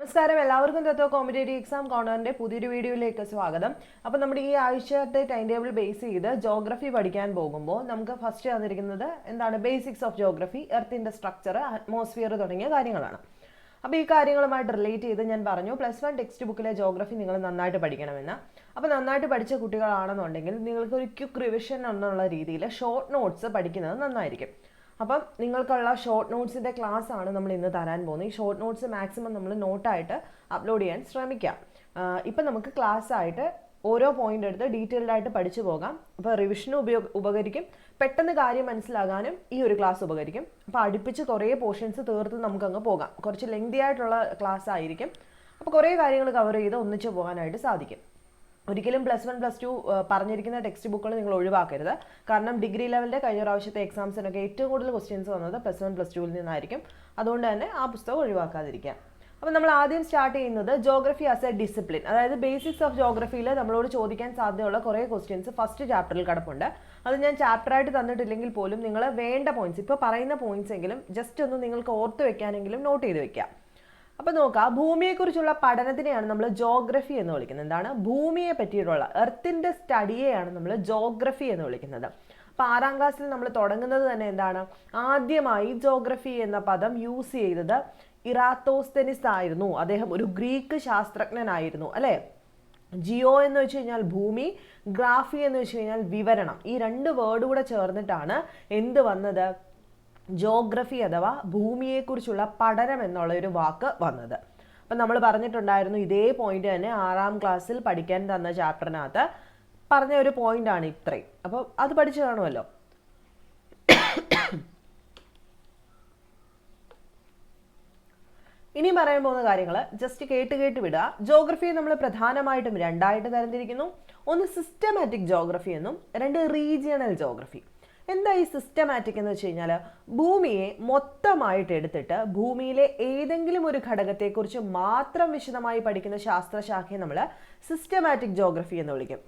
നമസ്കാരം, എല്ലാവർക്കും തത്വ competitive exam കോർണറിന്റെ പുതിയൊരു വീഡിയോയിലേക്ക് സ്വാഗതം. അപ്പോൾ നമ്മുടെ ഈ ആഴ്ചത്തെ ടൈം ടേബിൾ ബേസ് ചെയ്ത് ജോഗ്രഫി പഠിക്കാൻ പോകുമ്പോൾ നമുക്ക് ഫസ്റ്റ് തന്നിരിക്കുന്നത് എന്താണ്? ബേസിക്സ് ഓഫ് ജോഗ്രഫി, എർത്തിന്റെ സ്ട്രക്ചർ, അറ്റ്മോസ്ഫിയർ തുടങ്ങിയ കാര്യങ്ങളാണ്. അപ്പോൾ ഈ കാര്യങ്ങളുമായിട്ട് റിലേറ്റ് ചെയ്ത് ഞാൻ പറഞ്ഞു +1 ടെക്സ്റ്റ് ബുക്കിലെ ജോഗ്രഫി നിങ്ങൾ നന്നായിട്ട് പഠിക്കണമെന്ന്. അപ്പോൾ നന്നായിട്ട് പഠിച്ച കുട്ടികളാണെന്നുണ്ടെങ്കിൽ നിങ്ങൾക്ക് ഒരു ക്വിക്ക് റിവിഷൻ എന്നുള്ള രീതിയിൽ ഷോർട്ട് നോട്ട്സ് പഠിക്കുന്നത് നന്നായിരിക്കും. അപ്പം നിങ്ങൾക്കുള്ള ഷോർട്ട് നോട്ട്സിൻ്റെ ക്ലാസ് ആണ് നമ്മൾ ഇന്ന് തരാൻ പോകുന്നത്. ഈ ഷോർട്ട് നോട്ട്സ് മാക്സിമം നമ്മൾ നോട്ടായിട്ട് അപ്ലോഡ് ചെയ്യാൻ ശ്രമിക്കാം. ഇപ്പം നമുക്ക് ക്ലാസ് ആയിട്ട് ഓരോ പോയിന്റ് എടുത്ത് ഡീറ്റെയിൽഡ് ആയിട്ട് പഠിച്ചു പോകാം. അപ്പോൾ റിവിഷനും ഉപകരിക്കും, പെട്ടെന്ന് കാര്യം മനസ്സിലാകാനും ഈ ഒരു ക്ലാസ് ഉപകരിക്കും. അപ്പോൾ അടുപ്പിച്ച് കുറേ പോർഷൻസ് തീർത്ത് നമുക്കങ്ങ് പോകാം. കുറച്ച് ലെങ്തി ആയിട്ടുള്ള ക്ലാസ് ആയിരിക്കും. അപ്പോൾ കുറേ കാര്യങ്ങൾ കവർ ചെയ്ത് ഒന്നിച്ച് പോകാനായിട്ട് സാധിക്കും. ഒരിക്കലും +1 +2 പറഞ്ഞിരിക്കുന്ന ടെക്സ്റ്റ് ബുക്കുകൾ നിങ്ങൾ ഒഴിവാക്കരുത്. കാരണം ഡിഗ്രി ലെവലിൻ്റെ കഴിഞ്ഞ പ്രാവശ്യത്തെ എക്സാംസിനൊക്കെ ഏറ്റവും കൂടുതൽ ക്വസ്റ്റ്യൻസ് വന്നത് +1 +2 നിന്നായിരിക്കും. അതുകൊണ്ട് തന്നെ ആ പുസ്തകം ഒഴിവാക്കാതിരിക്കാം. അപ്പോൾ നമ്മൾ ആദ്യം സ്റ്റാർട്ട് ചെയ്യുന്നത് ജോഗ്രഫി ആസ് എ ഡിസിപ്ലിൻ, അതായത് ബേസിക്സ് ഓഫ് ജോഗ്രഫിയിൽ നമ്മളോട് ചോദിക്കാൻ സാധ്യതയുള്ള കുറേ ക്വസ്റ്റ്യൻസ് ഫസ്റ്റ് ചാപ്റ്ററിൽ കിടപ്പുണ്ട്. അത് ഞാൻ ചാപ്റ്ററായിട്ട് തന്നിട്ടില്ലെങ്കിൽ പോലും നിങ്ങൾ വേണ്ട പോയിന്റ്സ്, ഇപ്പോൾ പറയുന്ന പോയിന്റ്സ് എങ്കിലും ജസ്റ്റ് ഒന്ന് നിങ്ങൾക്ക് ഓർത്ത് വെക്കാനെങ്കിലും നോട്ട് ചെയ്ത് വെക്കാം. അപ്പോൾ നോക്കാം, ഭൂമിയെക്കുറിച്ചുള്ള പഠനത്തിനെയാണ് നമ്മൾ ജോഗ്രഫി എന്ന് വിളിക്കുന്നത്. എന്താണ്? ഭൂമിയെ പറ്റിയിട്ടുള്ള എർത്തിൻ്റെ സ്റ്റഡിയെയാണ് നമ്മൾ ജോഗ്രഫി എന്ന് വിളിക്കുന്നത്. അപ്പോൾ 6ാം ക്ലാസ്സിൽ നമ്മൾ തുടങ്ങുന്നത് തന്നെ എന്താണ്? ആദ്യമായി ജോഗ്രഫി എന്ന പദം യൂസ് ചെയ്തത് ഇറാത്തോസ്തെനിസ് ആയിരുന്നു. അദ്ദേഹം ഒരു ഗ്രീക്ക് ശാസ്ത്രജ്ഞനായിരുന്നു, അല്ലേ? ജിയോ എന്ന് വെച്ച് കഴിഞ്ഞാൽ ഭൂമി, ഗ്രാഫി എന്ന് വെച്ച് കഴിഞ്ഞാൽ വിവരണം. ഈ 2 വേർഡ് കൂടെ ചേർന്നിട്ടാണ് എന്ത് വന്നത്? ജോഗ്രഫി അഥവാ ഭൂമിയെക്കുറിച്ചുള്ള പഠനം എന്നുള്ള ഒരു വാക്ക് വന്നത്. അപ്പം നമ്മൾ പറഞ്ഞിട്ടുണ്ടായിരുന്നു ഇതേ പോയിന്റ് തന്നെ 6ാം ക്ലാസ്സിൽ പഠിക്കാൻ തന്ന ചാപ്റ്ററിനകത്ത് പറഞ്ഞ ഒരു പോയിന്റാണ് ഇത്രയും. അപ്പോൾ അത് പഠിച്ചു കാണുമല്ലോ. ഇനി പറയാൻ പോകുന്ന കാര്യങ്ങൾ ജസ്റ്റ് കേട്ട് വിടുക. ജോഗ്രഫിയെ നമ്മൾ പ്രധാനമായിട്ടും 2ആയിട്ട് തരംതിരിക്കുന്നു. ഒന്ന് സിസ്റ്റമാറ്റിക് ജോഗ്രഫി എന്നും 2 റീജിയണൽ ജോഗ്രഫി. എന്താ ഈ സിസ്റ്റമാറ്റിക് എന്ന് വെച്ച് കഴിഞ്ഞാൽ ഭൂമിയെ മൊത്തമായിട്ട് എടുത്തിട്ട് ഭൂമിയിലെ ഏതെങ്കിലും ഒരു ഘടകത്തെക്കുറിച്ച് മാത്രം വിശദമായി പഠിക്കുന്ന ശാസ്ത്രശാഖയെ നമ്മൾ സിസ്റ്റമാറ്റിക് ജോഗ്രഫി എന്ന് വിളിക്കും.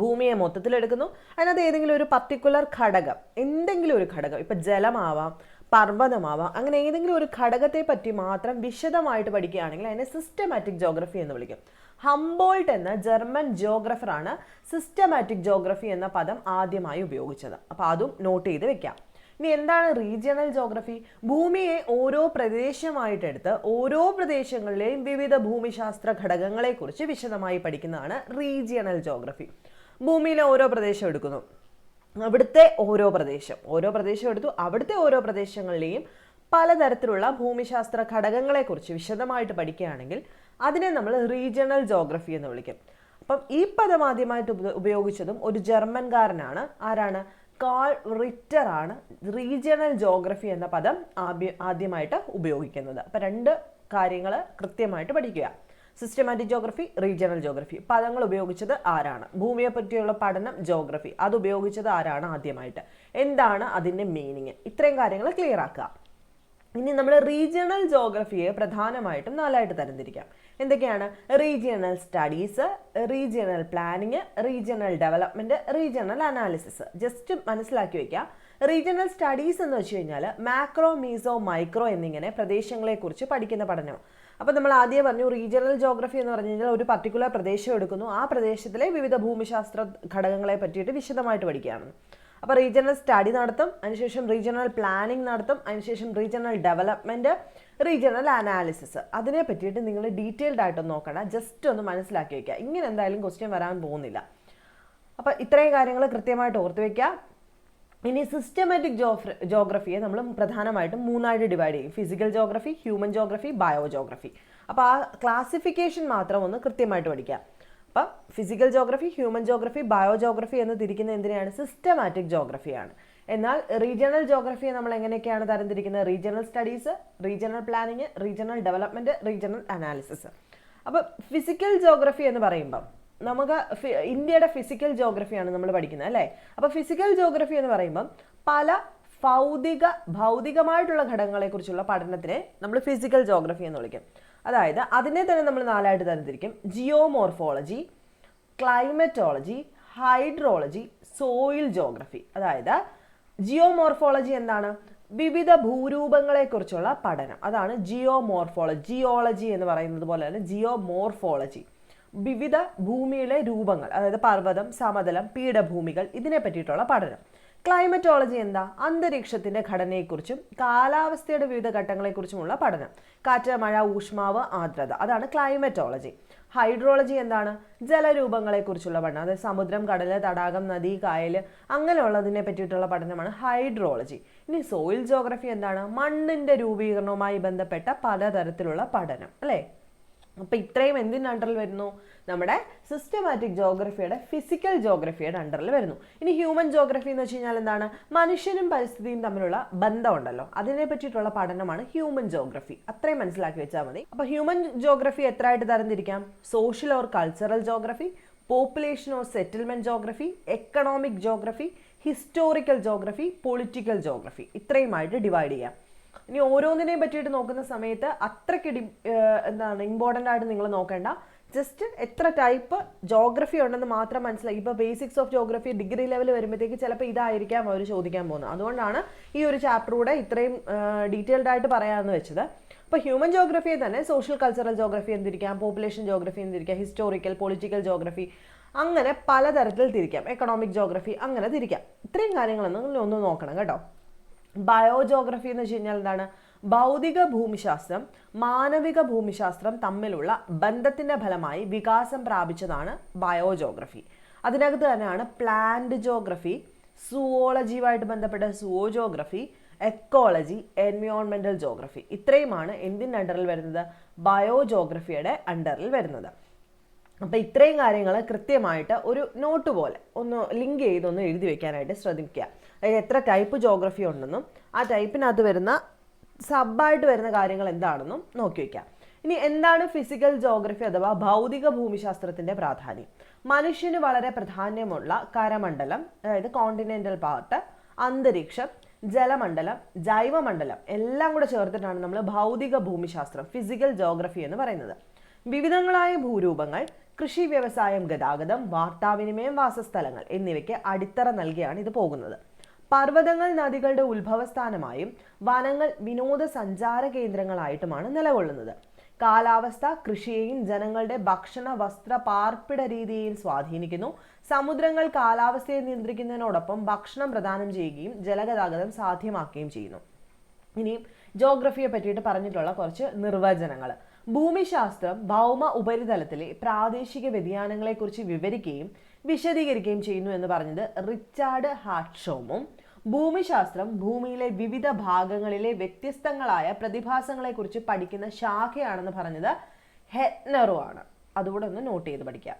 ഭൂമിയെ മൊത്തത്തിലെടുക്കുന്നു, അതിനകത്ത് ഏതെങ്കിലും ഒരു പർട്ടിക്കുലർ ഘടകം, എന്തെങ്കിലും ഒരു ഘടകം, ഇപ്പം ജലമാവാം, പർവ്വതമാവാം, അങ്ങനെ ഏതെങ്കിലും ഒരു ഘടകത്തെ പറ്റി മാത്രം വിശദമായിട്ട് പഠിക്കുകയാണെങ്കിൽ അതിനെ സിസ്റ്റമാറ്റിക് ജോഗ്രഫി എന്ന് വിളിക്കും. ഹംബോൾട്ട് എന്ന ജർമ്മൻ ജിയോഗ്രഫറാണ് സിസ്റ്റമാറ്റിക് ജോഗ്രഫി എന്ന പദം ആദ്യമായി ഉപയോഗിച്ചത്. അപ്പോൾ അതും നോട്ട് ചെയ്ത് വെക്കാം. ഇനി എന്താണ് റീജിയണൽ ജോഗ്രഫി? ഭൂമിയെ ഓരോ പ്രദേശമായിട്ടെടുത്ത് ഓരോ പ്രദേശങ്ങളിലെയും വിവിധ ഭൂമിശാസ്ത്ര ഘടകങ്ങളെക്കുറിച്ച് വിശദമായി പഠിക്കുന്നതാണ് റീജിയണൽ ജോഗ്രഫി. ഭൂമിയിലെ ഓരോ പ്രദേശം എടുക്കുന്നു, അവിടുത്തെ ഓരോ പ്രദേശം എടുത്തു, അവിടുത്തെ ഓരോ പ്രദേശങ്ങളിലെയും പലതരത്തിലുള്ള ഭൂമിശാസ്ത്ര ഘടകങ്ങളെക്കുറിച്ച് വിശദമായിട്ട് പഠിക്കുകയാണെങ്കിൽ അതിനെ നമ്മൾ റീജിയണൽ ജോഗ്രഫി എന്ന് വിളിക്കും. അപ്പം ഈ പദം ആദ്യമായിട്ട് ഉപയോഗിച്ചതും ഒരു ജർമ്മൻകാരനാണ്. ആരാണ്? കാൾ റിറ്റർ ആണ് റീജിയണൽ ജോഗ്രഫി എന്ന പദം ആദ്യമായിട്ട് ഉപയോഗിക്കുന്നത്. അപ്പം 2 കാര്യങ്ങൾ കൃത്യമായിട്ട് പഠിക്കുക. Systematic geography, regional geography. പദങ്ങൾ ഉപയോഗിച്ചത് ആരാണ്? ഭൂമിയെ പറ്റിയുള്ള പഠനം ജോഗ്രഫി, അത് ഉപയോഗിച്ചത് ആരാണ് ആദ്യമായിട്ട്? എന്താണ് അതിൻ്റെ മീനിങ്? ഇത്രയും കാര്യങ്ങൾ ക്ലിയർ ആക്കുക. ഇനി നമ്മൾ റീജിയണൽ ജോഗ്രഫിയെ പ്രധാനമായിട്ടും 4ആയിട്ട് തരംതിരിക്കാം. എന്തൊക്കെയാണ്? Regional studies, regional planning, regional development, regional analysis. Just മനസ്സിലാക്കി വയ്ക്കുക. റീജിയണൽ സ്റ്റഡീസ് എന്ന് വെച്ച് കഴിഞ്ഞാൽ മാക്രോ, മീസോ, മൈക്രോ എന്നിങ്ങനെ പ്രദേശങ്ങളെക്കുറിച്ച് പഠിക്കുന്ന പഠനം. അപ്പോൾ നമ്മൾ ആദ്യം പറഞ്ഞു റീജിയണൽ ജോഗ്രഫി എന്ന് പറഞ്ഞു കഴിഞ്ഞാൽ ഒരു പർട്ടിക്കുലർ പ്രദേശം എടുക്കുന്നു, ആ പ്രദേശത്തിലെ വിവിധ ഭൂമിശാസ്ത്ര ഘടകങ്ങളെ പറ്റിയിട്ട് വിശദമായിട്ട് പഠിക്കുകയാണ്. അപ്പോൾ റീജിയണൽ സ്റ്റഡി നടത്തും, അതിനുശേഷം റീജിയണൽ പ്ലാനിങ് നടത്തും, അതിനുശേഷം റീജിയണൽ ഡെവലപ്മെൻറ്റ്, റീജിയണൽ അനാലിസിസ്. അതിനെ പറ്റിയിട്ട് നിങ്ങൾ ഡീറ്റെയിൽഡ് ആയിട്ടൊന്ന് നോക്കണം, ജസ്റ്റ് ഒന്ന് മനസ്സിലാക്കി വയ്ക്കുക. ഇങ്ങനെ എന്തായാലും ക്വസ്റ്റ്യൻ വരാൻ പോകുന്നില്ല. അപ്പോൾ ഇത്രയും കാര്യങ്ങൾ കൃത്യമായിട്ട് ഓർത്ത് വയ്ക്കുക. ഇനി സിസ്റ്റമാറ്റിക് ജോഗ്രഫിയെ നമ്മൾ പ്രധാനമായിട്ടും 3ആയിട്ട് ഡിവൈഡ് ചെയ്യും. Physical geography, human geography, bio geography. അപ്പോൾ ആ ക്ലാസിഫിക്കേഷൻ മാത്രം ഒന്ന് കൃത്യമായിട്ട് പഠിക്കുക. അപ്പം physical geography, human geography, bio geography എന്ന് തിരിക്കുന്ന എന്തിനാണ്? സിസ്റ്റമാറ്റിക് ജോഗ്രഫിയാണ്. എന്നാൽ റീജിയണൽ ജോഗ്രഫിയെ നമ്മൾ എങ്ങനെയൊക്കെയാണ് തരംതിരിക്കുന്നത്? Regional studies, regional planning, regional development, regional analysis. അപ്പോൾ ഫിസിക്കൽ ജോഗ്രഫി എന്ന് പറയുമ്പം നമുക്ക് ഇന്ത്യയുടെ ഫിസിക്കൽ ജോഗ്രഫിയാണ് നമ്മൾ പഠിക്കുന്നത്, അല്ലേ? അപ്പോൾ ഫിസിക്കൽ ജോഗ്രഫി എന്ന് പറയുമ്പം പല ഭൗതികമായിട്ടുള്ള ഘടകങ്ങളെക്കുറിച്ചുള്ള പഠനത്തിനെ നമ്മൾ ഫിസിക്കൽ ജോഗ്രഫി എന്ന് വിളിക്കും. അതായത് അതിനെ തന്നെ നമ്മൾ 4ആയിട്ട് തരംതിരിക്കും. Geomorphology, climatology, hydrology, soil geography. അതായത് ജിയോമോർഫോളജി എന്താണ്? വിവിധ ഭൂരൂപങ്ങളെക്കുറിച്ചുള്ള പഠനം, അതാണ് ജിയോളജി എന്ന് പറയുന്നത് പോലെ തന്നെ ജിയോമോർഫോളജി. വിവിധ ഭൂമിയിലെ രൂപങ്ങൾ, അതായത് പർവ്വതം, സമതലം, പീഠഭൂമികൾ, ഇതിനെ പറ്റിയിട്ടുള്ള പഠനം. ക്ലൈമറ്റോളജി എന്താ? അന്തരീക്ഷത്തിന്റെ ഘടനയെക്കുറിച്ചും കാലാവസ്ഥയുടെ വിവിധ ഘട്ടങ്ങളെക്കുറിച്ചുമുള്ള പഠനം. കാറ്റ്, മഴ, ഊഷ്മാവ്, ആർദ്രത, അതാണ് ക്ലൈമറ്റോളജി. ഹൈഡ്രോളജി എന്താണ്? ജലരൂപങ്ങളെക്കുറിച്ചുള്ള പഠനം, അതായത് സമുദ്രം, കടല്, തടാകം, നദി, കായൽ, അങ്ങനെയുള്ളതിനെ പറ്റിയിട്ടുള്ള പഠനമാണ് ഹൈഡ്രോളജി. ഇനി സോയിൽ ജോഗ്രഫി എന്താണ്? മണ്ണിന്റെ രൂപീകരണവുമായി ബന്ധപ്പെട്ട പലതരത്തിലുള്ള പഠനം, അല്ലേ? അപ്പോൾ ഇത്രയും എന്തിൻ്റെ അണ്ടറിൽ വരുന്നു? നമ്മുടെ സിസ്റ്റമാറ്റിക് ജോഗ്രഫിയുടെ ഫിസിക്കൽ ജോഗ്രഫിയുടെ അണ്ടറിൽ വരുന്നു. ഇനി ഹ്യൂമൻ ജോഗ്രഫി എന്ന് വെച്ച് കഴിഞ്ഞാൽ എന്താണ്? മനുഷ്യനും പരിസ്ഥിതിയും തമ്മിലുള്ള ബന്ധമുണ്ടല്ലോ, അതിനെ പറ്റിയിട്ടുള്ള പഠനമാണ് ഹ്യൂമൻ ജോഗ്രഫി. അത്രയും മനസ്സിലാക്കി വെച്ചാൽ മതി. അപ്പോൾ ഹ്യൂമൻ ജോഗ്രഫി എത്രയായിട്ട് തരംതിരിക്കാം? Social or cultural geography, population or settlement geography, economic geography, historical geography, political geography, ഇത്രയുമായിട്ട് ഡിവൈഡ് ചെയ്യാം. ഇനി ഓരോന്നിനെയും പറ്റിയിട്ട് നോക്കുന്ന സമയത്ത് അത്രയ്ക്ക് ഇമ്പോർട്ടൻ്റ് ആയിട്ട് നിങ്ങൾ നോക്കേണ്ട. ജസ്റ്റ് എത്ര ടൈപ്പ് ജോഗ്രഫി ഉണ്ടെന്ന് മാത്രം മനസ്സിലാക്കി. ഇപ്പോൾ basics of geography degree level വരുമ്പോഴത്തേക്ക് ചിലപ്പോൾ ഇതായിരിക്കാം അവർ ചോദിക്കാൻ പോകുന്നത്. അതുകൊണ്ടാണ് ഈ ഒരു ചാപ്റ്ററൂടെ ഇത്രയും ഡീറ്റെയിൽഡ് ആയിട്ട് പറയാമെന്ന് വെച്ചത്. അപ്പോൾ ഹ്യൂമൻ ജോഗ്രഫിയെ തന്നെ സോഷ്യൽ കൾച്ചറൽ ജോഗ്രഫി എന്തിരിക്കാം, പോപ്പുലേഷൻ ജോഗ്രഫി എന്തിരിക്കാം, ഹിസ്റ്റോറിക്കൽ, പൊളിറ്റിക്കൽ ജോഗ്രഫി, അങ്ങനെ പലതരത്തിൽ തിരിക്കാം. എക്കണോമിക് ജോഗ്രഫി, അങ്ങനെ തിരിക്കാം. ഇത്രയും കാര്യങ്ങളൊന്നും ഒന്ന് നോക്കണം കേട്ടോ. ബയോജോഗ്രഫി എന്ന് വെച്ച് കഴിഞ്ഞാൽ എന്താണ്? ഭൗതിക ഭൂമിശാസ്ത്രം, മാനവിക ഭൂമിശാസ്ത്രം തമ്മിലുള്ള ബന്ധത്തിന്റെ ഫലമായി വികാസം പ്രാപിച്ചതാണ് ബയോജോഗ്രഫി. അതിനകത്ത് തന്നെയാണ് പ്ലാന്റ് ജോഗ്രഫി, സുവോളജിയുമായിട്ട് ബന്ധപ്പെട്ട സുവോജോഗ്രഫി, എക്കോളജി, എൻവയോൺമെന്റൽ ജോഗ്രഫി. ഇത്രയുമാണ് എന്തിൻ്റെ അണ്ടറിൽ വരുന്നത്? ബയോജോഗ്രഫിയുടെ അണ്ടറിൽ വരുന്നത്. അപ്പോൾ ഇത്രയും കാര്യങ്ങൾ കൃത്യമായിട്ട് ഒരു നോട്ട് പോലെ ഒന്ന് ലിങ്ക് ചെയ്തൊന്ന് എഴുതി വെക്കാനായിട്ട് ശ്രദ്ധിക്കുക. അതായത് എത്ര ടൈപ്പ് ജോഗ്രഫി ഉണ്ടെന്നും ആ ടൈപ്പിനകത്ത് വരുന്ന സബായിട്ട് വരുന്ന കാര്യങ്ങൾ എന്താണെന്നും നോക്കി വയ്ക്കാം. ഇനി എന്താണ് ഫിസിക്കൽ ജോഗ്രഫി അഥവാ ഭൗതിക ഭൂമിശാസ്ത്രത്തിന്റെ പ്രാധാന്യം? മനുഷ്യന് വളരെ പ്രാധാന്യമുള്ള കരമണ്ഡലം, അതായത് കോണ്ടിനെന്റൽ പാർട്ട്, അന്തരീക്ഷം, ജലമണ്ഡലം, ജൈവമണ്ഡലം എല്ലാം കൂടെ ചേർത്തിട്ടാണ് നമ്മൾ ഭൗതിക ഭൂമിശാസ്ത്രം, ഫിസിക്കൽ ജോഗ്രഫി എന്ന് പറയുന്നത്. വിവിധങ്ങളായ ഭൂരൂപങ്ങൾ, കൃഷി, വ്യവസായം, ഗതാഗതം, വാർത്താവിനിമയം, വാസസ്ഥലങ്ങൾ എന്നിവയ്ക്ക് അടിത്തറ നൽകിയാണ് ഇത് പോകുന്നത്. പർവ്വതങ്ങൾ നദികളുടെ ഉത്ഭവസ്ഥാനമായും വനങ്ങൾ വിനോദസഞ്ചാര കേന്ദ്രങ്ങളായിട്ടുമാണ് നിലകൊള്ളുന്നത്. കാലാവസ്ഥ കൃഷിയെയും ജനങ്ങളുടെ ഭക്ഷണ, വസ്ത്ര, പാർപ്പിട രീതിയെയും സ്വാധീനിക്കുന്നു. സമുദ്രങ്ങൾ കാലാവസ്ഥയെ നിയന്ത്രിക്കുന്നതിനോടൊപ്പം ഭക്ഷണം പ്രദാനം ചെയ്യുകയും ജലഗതാഗതം സാധ്യമാക്കുകയും ചെയ്യുന്നു. ഇനിയും ജോഗ്രഫിയെ പറ്റിയിട്ട് പറഞ്ഞിട്ടുള്ള കുറച്ച് നിർവചനങ്ങൾ. ഭൂമിശാസ്ത്രം ഭൗമ ഉപരിതലത്തിലെ പ്രാദേശിക വ്യതിയാനങ്ങളെക്കുറിച്ച് വിവരിക്കുകയും വിശദീകരിക്കുകയും ചെയ്യുന്നു എന്ന് പറഞ്ഞത് റിച്ചാർഡ് ഹാർട്ട്ഷോമും, ഭൂമിശാസ്ത്രം ഭൂമിയിലെ വിവിധ ഭാഗങ്ങളിലെ വ്യത്യസ്തങ്ങളായ പ്രതിഭാസങ്ങളെക്കുറിച്ച് പഠിക്കുന്ന ശാഖയാണെന്ന് പറഞ്ഞത് ഹെറ്റ്നറുമാണ്. അതുകൂടെ ഒന്ന് നോട്ട് ചെയ്ത് പഠിക്കാം.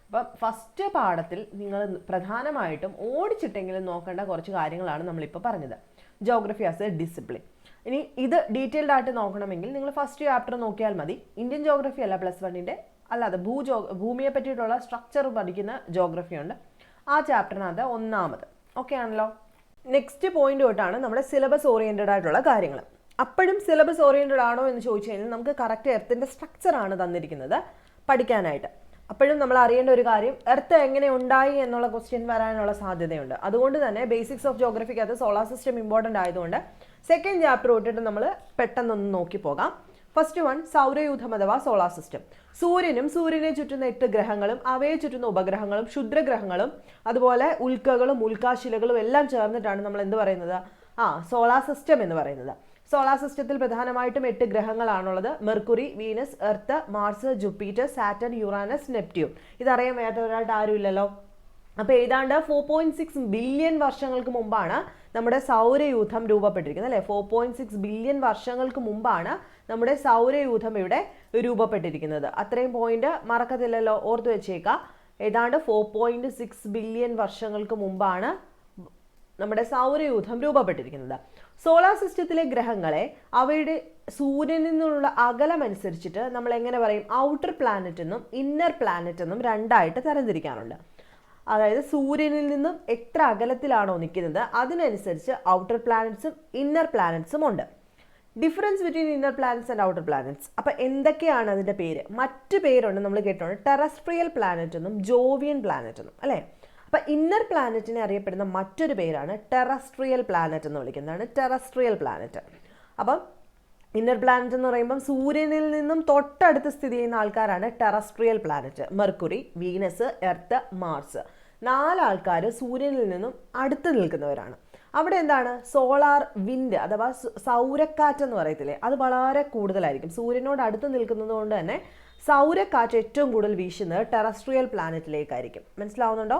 അപ്പം ഫസ്റ്റ് പാഠത്തിൽ നിങ്ങൾ പ്രധാനമായിട്ടും ഓടിച്ചിട്ടെങ്കിലും നോക്കേണ്ട കുറച്ച് കാര്യങ്ങളാണ് നമ്മളിപ്പോൾ പറഞ്ഞത്. Geography as A discipline. ഇനി ഇത് ഡീറ്റെയിൽഡ് ആയിട്ട് നോക്കണമെങ്കിൽ നിങ്ങൾ ഫസ്റ്റ് ചാപ്റ്റർ നോക്കിയാൽ മതി. ഇന്ത്യൻ ജോഗ്രഫി അല്ല +1-ൻ്റെ, അല്ലാതെ ഭൂമിയെ പറ്റിയിട്ടുള്ള സ്ട്രക്ചർ പഠിക്കുന്ന ജോഗ്രഫി ഉണ്ട്. ആ ചാപ്റ്ററിനകത്ത് ഒന്നാമത്. ഓക്കെ ആണല്ലോ. നെക്സ്റ്റ് പോയിന്റ് തൊട്ടാണ് നമ്മുടെ സിലബസ് ഓറിയൻറ്റഡ് ആയിട്ടുള്ള കാര്യങ്ങൾ. അപ്പോഴും സിലബസ് ഓറിയൻറ്റഡ് ആണോ എന്ന് ചോദിച്ചു കഴിഞ്ഞാൽ നമുക്ക് കറക്റ്റ് എർത്തിൻ്റെ സ്ട്രക്ചറാണ് തന്നിരിക്കുന്നത് പഠിക്കാനായിട്ട്. അപ്പോഴും നമ്മൾ അറിയേണ്ട ഒരു കാര്യം, എർത്ത് എങ്ങനെ ഉണ്ടായി എന്നുള്ള ക്വസ്റ്റ്യൻ വരാനുള്ള സാധ്യതയുണ്ട്. അതുകൊണ്ട് തന്നെ ബേസിക്സ് ഓഫ് ജോഗ്രഫിക്കകത്ത് സോളാർ സിസ്റ്റം ഇമ്പോർട്ടൻ്റ് ആയതുകൊണ്ട് സെക്കൻഡ് ചാപ്റ്റർ തൊട്ടിട്ട് നമ്മൾ പെട്ടെന്നൊന്ന് നോക്കി പോകാം. ഫസ്റ്റ് വൺ, സൗരയൂഥം അഥവാ സോളാർ സിസ്റ്റം. സൂര്യനും സൂര്യനെ ചുറ്റുന്ന 8 ഗ്രഹങ്ങളും അവയെ ചുറ്റുന്ന ഉപഗ്രഹങ്ങളും ക്ഷുദ്രഗ്രഹങ്ങളും അതുപോലെ ഉൽക്കകളും ഉൽക്കാശിലകളും എല്ലാം ചേർന്നിട്ടാണ് നമ്മൾ എന്ത് പറയുന്നത്? സോളാർ സിസ്റ്റം എന്ന് പറയുന്നത്. സോളാർ സിസ്റ്റത്തിൽ പ്രധാനമായിട്ടും 8 ഗ്രഹങ്ങളാണുള്ളത്. Mercury, Venus, Earth, Mars, Jupiter, Saturn, Uranus, Neptune. ഇതറിയാൻ വേണ്ടവരായിട്ട് ആരുമില്ലല്ലോ. അപ്പോൾ ഏതാണ്ട് 4.6 ബില്യൺ വർഷങ്ങൾക്ക് മുമ്പാണ് നമ്മുടെ സൗരയൂഥം രൂപപ്പെട്ടിരിക്കുന്നത്, അല്ലേ? 4.6 ബില്യൺ വർഷങ്ങൾക്ക് മുമ്പാണ് നമ്മുടെ സൗരയൂഥം ഇവിടെ രൂപപ്പെട്ടിരിക്കുന്നത്. അത്രയും പോയിന്റ് മറക്കത്തില്ലല്ലോ, ഓർത്തു വെച്ചേക്കാം. ഏതാണ്ട് 4.6 ബില്യൺ വർഷങ്ങൾക്ക് മുമ്പാണ് നമ്മുടെ സൗരയൂഥം രൂപപ്പെട്ടിരിക്കുന്നത്. സോളാർ സിസ്റ്റത്തിലെ ഗ്രഹങ്ങളെ അവയുടെ സൂര്യനിൽ നിന്നുള്ള അകലമനുസരിച്ചിട്ട് നമ്മൾ എങ്ങനെ പറയും? ഔട്ടർ പ്ലാനറ്റ് എന്നും ഇന്നർ പ്ലാനറ്റ് എന്നും രണ്ടായിട്ട് തരംതിരിക്കാറുണ്ട്. അതായത് സൂര്യനിൽ നിന്നും എത്ര അകലത്തിലാണോ നിൽക്കുന്നത് അതിനനുസരിച്ച് ഔട്ടർ പ്ലാനറ്റ്സും ഇന്നർ പ്ലാനറ്റ്സും ഉണ്ട്. Difference between inner planets and outer planets. അപ്പോൾ എന്തൊക്കെയാണ് അതിൻ്റെ പേര്? മറ്റ് പേരുണ്ട്, നമ്മൾ കേട്ടിട്ടുണ്ട്. ടെറസ്ട്രിയൽ പ്ലാനറ്റ് എന്നും ജോവിയൻ പ്ലാനറ്റ് എന്നും, അല്ലേ? അപ്പം ഇന്നർ പ്ലാനറ്റിനെ അറിയപ്പെടുന്ന മറ്റൊരു പേരാണ് ടെറസ്ട്രിയൽ പ്ലാനറ്റ് എന്ന് വിളിക്കുന്നതാണ് ടെറസ്ട്രിയൽ പ്ലാനറ്റ്. അപ്പം ഇന്നർ പ്ലാനറ്റ് എന്ന് പറയുമ്പം സൂര്യനിൽ നിന്നും തൊട്ടടുത്ത് സ്ഥിതി ചെയ്യുന്ന ആൾക്കാരാണ് terrestrial planet. Mercury, Venus, Earth, Mars 4 ആൾക്കാർ സൂര്യനിൽ നിന്നും അടുത്ത് നിൽക്കുന്നവരാണ്. അവിടെ എന്താണ് സോളാർ വിൻഡ് അഥവാ സൗരക്കാറ്റ് എന്ന് പറയത്തില്ലേ, അത് വളരെ കൂടുതലായിരിക്കും. സൂര്യനോട് അടുത്ത് നിൽക്കുന്നത് കൊണ്ട് തന്നെ സൗരക്കാറ്റ് ഏറ്റവും കൂടുതൽ വീശുന്നത് ടെറസ്ട്രിയൽ പ്ലാനറ്റിലേക്കായിരിക്കും. മനസ്സിലാവുന്നുണ്ടോ?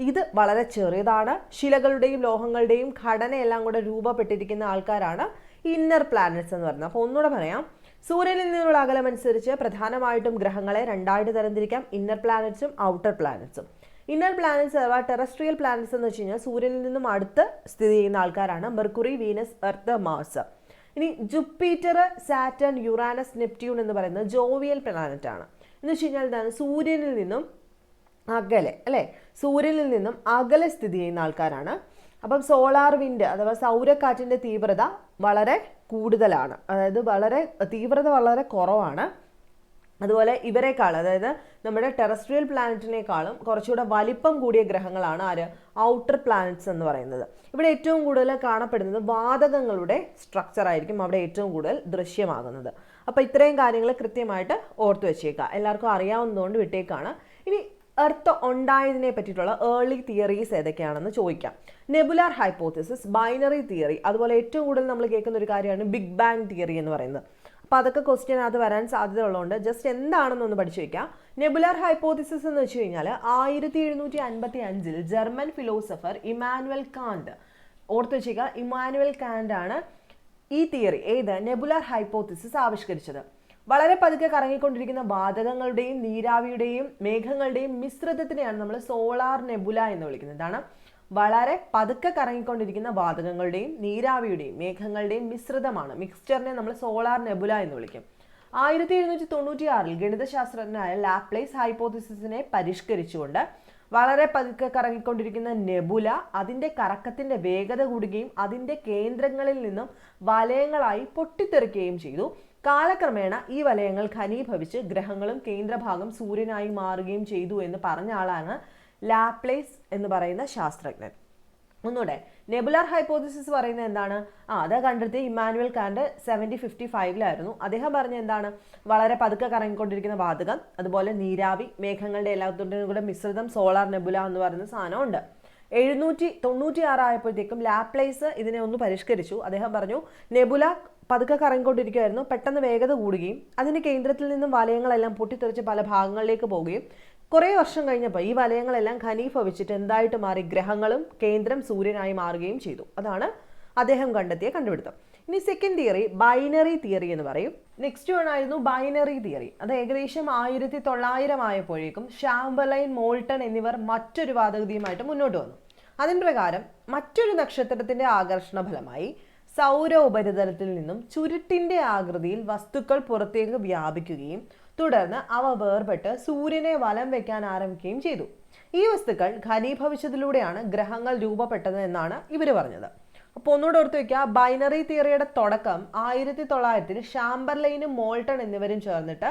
ഇത് വളരെ ചെറുതാണ്. ശിലകളുടെയും ലോഹങ്ങളുടെയും ഘടനയെല്ലാം കൂടെ രൂപപ്പെട്ടിരിക്കുന്ന ആൾക്കാരാണ് ഇന്നർ പ്ലാനറ്റ്സ് എന്ന് പറയുന്നത്. അപ്പോൾ ഒന്നുകൂടെ പറയാം, സൂര്യനിൽ നിന്നുള്ള അകലം അനുസരിച്ച് പ്രധാനമായിട്ടും ഗ്രഹങ്ങളെ 2ആയിട്ട് തരംതിരിക്കാം, ഇന്നർ പ്ലാനറ്റ്സും ഔട്ടർ പ്ലാനറ്റ്സും. ഇന്നർ പ്ലാനറ്റ്സ് അഥവാ ടെറസ്ട്രിയൽ പ്ലാനറ്റ്സ് എന്ന് വെച്ച് കഴിഞ്ഞാൽ സൂര്യനിൽ നിന്നും അടുത്ത് സ്ഥിതി ചെയ്യുന്ന ആൾക്കാരാണ് മെർക്കുറി, വീനസ്, എർത്ത്, മാർസ്. ഇനി ജുപ്പിറ്റർ, സാറ്റേൺ, യുറാനസ്, നെപ്റ്റ്യൂൺ എന്ന് പറയുന്നത് ജോവിയൽ പ്ലാനറ്റ് ആണ്. എന്ന് വെച്ച് കഴിഞ്ഞാൽ എന്താണ് സൂര്യനിൽ നിന്നും അകലെ അല്ലേ, സൂര്യനിൽ നിന്നും അകലെ സ്ഥിതി ചെയ്യുന്ന ആൾക്കാരാണ്. അപ്പം സോളാർ വിൻഡ് അഥവാ സൗരക്കാറ്റിൻ്റെ തീവ്രത വളരെ കൂടുതലാണ്, അതായത് തീവ്രത വളരെ കുറവാണ്. അതുപോലെ ഇവരെക്കാൾ, അതായത് നമ്മുടെ ടെറസ്ട്രിയൽ പ്ലാനറ്റിനേക്കാളും കുറച്ചുകൂടെ വലിപ്പം കൂടിയ ഗ്രഹങ്ങളാണ് ആര്, ഔട്ടർ പ്ലാനറ്റ്സ് എന്ന് പറയുന്നത്. ഇവിടെ ഏറ്റവും കൂടുതൽ കാണപ്പെടുന്നത് വാതകങ്ങളുടെ സ്ട്രക്ചർ ആയിരിക്കും അവിടെ ഏറ്റവും കൂടുതൽ ദൃശ്യമാകുന്നത്. അപ്പോൾ ഇത്രയും കാര്യങ്ങൾ കൃത്യമായിട്ട് ഓർത്തു വെച്ചേക്കുക, എല്ലാവർക്കും അറിയാവുന്നതുകൊണ്ട് വിട്ടേക്കാണ്. ഇനി എർത്ത് ഉണ്ടായതിനെ പറ്റിയിട്ടുള്ള ഏർലി തിയറീസ് ഏതൊക്കെയാണെന്ന് ചോദിക്കാം. നെബുലാർ ഹൈപ്പോത്തിസിസ്, ബൈനറി തിയറി, അതുപോലെ ഏറ്റവും കൂടുതൽ നമ്മൾ കേൾക്കുന്ന ഒരു കാര്യമാണ് ബിഗ് ബാങ് തിയറി എന്ന് പറയുന്നത്. അപ്പോൾ അതൊക്കെ ക്വസ്റ്റ്യൻ അത് വരാൻ സാധ്യത ഉള്ളതുകൊണ്ട് ജസ്റ്റ് എന്താണെന്നൊന്ന് പഠിച്ചു വയ്ക്കാം. നെബുലാർ ഹൈപ്പോത്തിസിസ് എന്ന് വെച്ച് കഴിഞ്ഞാൽ 1755 ജർമ്മൻ ഫിലോസഫർ ഇമാനുവൽ കാന്റ്, ഓർത്ത് വെച്ചേക്കുക, ഇമാനുവൽ കാന്റ് ആണ് ഈ തിയറി നെബുലാർ ഹൈപ്പോത്തിസിസ് ആവിഷ്കരിച്ചത്. വളരെ പതുക്കെ കറങ്ങിക്കൊണ്ടിരിക്കുന്ന വാതകങ്ങളുടെയും നീരാവിയുടെയും മേഘങ്ങളുടെയും മിശ്രിതത്തിനെയാണ് നമ്മൾ സോളാർ നെബുല എന്ന് വിളിക്കുന്നത്. എന്താണ്? വളരെ പതുക്കെ കറങ്ങിക്കൊണ്ടിരിക്കുന്ന വാതകങ്ങളുടെയും നീരാവിയുടെയും മേഘങ്ങളുടെയും മിശ്രിതമാണ്, മിക്സ്ചറിനെ നമ്മൾ സോളാർ നെബുല എന്ന് വിളിക്കും. 1796 ഗണിതശാസ്ത്രജ്ഞനായ ലാപ്ലേസ് ഹൈപ്പോത്തിസിസിനെ പരിഷ്കരിച്ചുകൊണ്ട് വളരെ പതുക്കെ കറങ്ങിക്കൊണ്ടിരിക്കുന്ന നെബുല അതിൻ്റെ കറക്കത്തിൻ്റെ വേഗത കൂടുകയും അതിൻ്റെ കേന്ദ്രങ്ങളിൽ നിന്നും വലയങ്ങളായി പൊട്ടിത്തെറിക്കുകയും ചെയ്തു. കാലക്രമേണ ഈ വലയങ്ങൾ ഘനീഭവിച്ച് ഗ്രഹങ്ങളും കേന്ദ്രഭാഗം സൂര്യനായി മാറുകയും ചെയ്തു എന്ന് പറഞ്ഞ ആളാണ് ലാപ്ലേസ് എന്ന് പറയുന്ന ശാസ്ത്രജ്ഞൻ. ഒന്നുകൂടെ, നെബുലാർ ഹൈപ്പോത്തിസിസ് പറയുന്നത് എന്താണ്? അത് കണ്ടെത്തിയ ഇമാനുവൽ കാന്റ് 1755 അദ്ദേഹം പറഞ്ഞ എന്താണ്? വളരെ പതുക്കെ കറങ്ങിക്കൊണ്ടിരിക്കുന്ന വാതകം, അതുപോലെ നീരാവി, മേഘങ്ങളുടെ എല്ലാത്തിൻ്റെയും കൂടെ മിശ്രിതം സോളാർ നെബുല എന്ന് പറയുന്ന സാധനമുണ്ട്. 796 ആയപ്പോഴത്തേക്കും ലാപ്ലേസ് ഇതിനെ ഒന്ന് പരിഷ്കരിച്ചു. അദ്ദേഹം പറഞ്ഞു നെബുല പതുക്കെ കറങ്ങിക്കൊണ്ടിരിക്കുകയായിരുന്നു, പെട്ടെന്ന് വേഗത കൂടുകയും അതിൻ്റെ കേന്ദ്രത്തിൽ നിന്നും വലയങ്ങളെല്ലാം പൊട്ടിത്തെറിച്ച് പല ഭാഗങ്ങളിലേക്ക് പോവുകയും കുറേ വർഷം കഴിഞ്ഞപ്പോൾ ഈ വലയങ്ങളെല്ലാം ഘനീഭവിച്ചിട്ട് എന്തായിട്ട് മാറി? ഗ്രഹങ്ങളും കേന്ദ്രം സൂര്യനായി മാറുകയും ചെയ്തു. അതാണ് അദ്ദേഹം കണ്ടെത്തിയ കണ്ടുപിടുത്തം. ഇനി സെക്കൻഡ് തിയറി ബൈനറി തിയറി എന്ന് പറയും. നെക്സ്റ്റ് വൺ ആയിരുന്നു ബൈനറി തിയറി. അത് ഏകദേശം 1900 ആയപ്പോഴേക്കും ഷാംബർലൈൻ, മോൾട്ടൺ എന്നിവർ മറ്റൊരു വാദഗതിയുമായിട്ട് മുന്നോട്ട് വന്നു. അതിന് പ്രകാരം മറ്റൊരു നക്ഷത്രത്തിന്റെ ആകർഷണ ഫലമായി സൗര ഉപരിതലത്തിൽ നിന്നും ചുരുട്ടിന്റെ ആകൃതിയിൽ വസ്തുക്കൾ പുറത്തേക്ക് വ്യാപിക്കുകയും തുടർന്ന് അവ വേർപെട്ട് സൂര്യനെ വലം വയ്ക്കാൻ ആരംഭിക്കുകയും ചെയ്തു. ഈ വസ്തുക്കൾ ഘനീഭവിച്ചതിലൂടെയാണ് ഗ്രഹങ്ങൾ രൂപപ്പെട്ടത് എന്നാണ് ഇവർ പറഞ്ഞത്. അപ്പോൾ ഒന്നുകൂടെ ഓർത്ത് വയ്ക്കുക, ബൈനറി തിയറിയുടെ തുടക്കം 1900 ഷാംബർലൈനും മോൾട്ടൺ എന്നിവരും ചേർന്നിട്ട്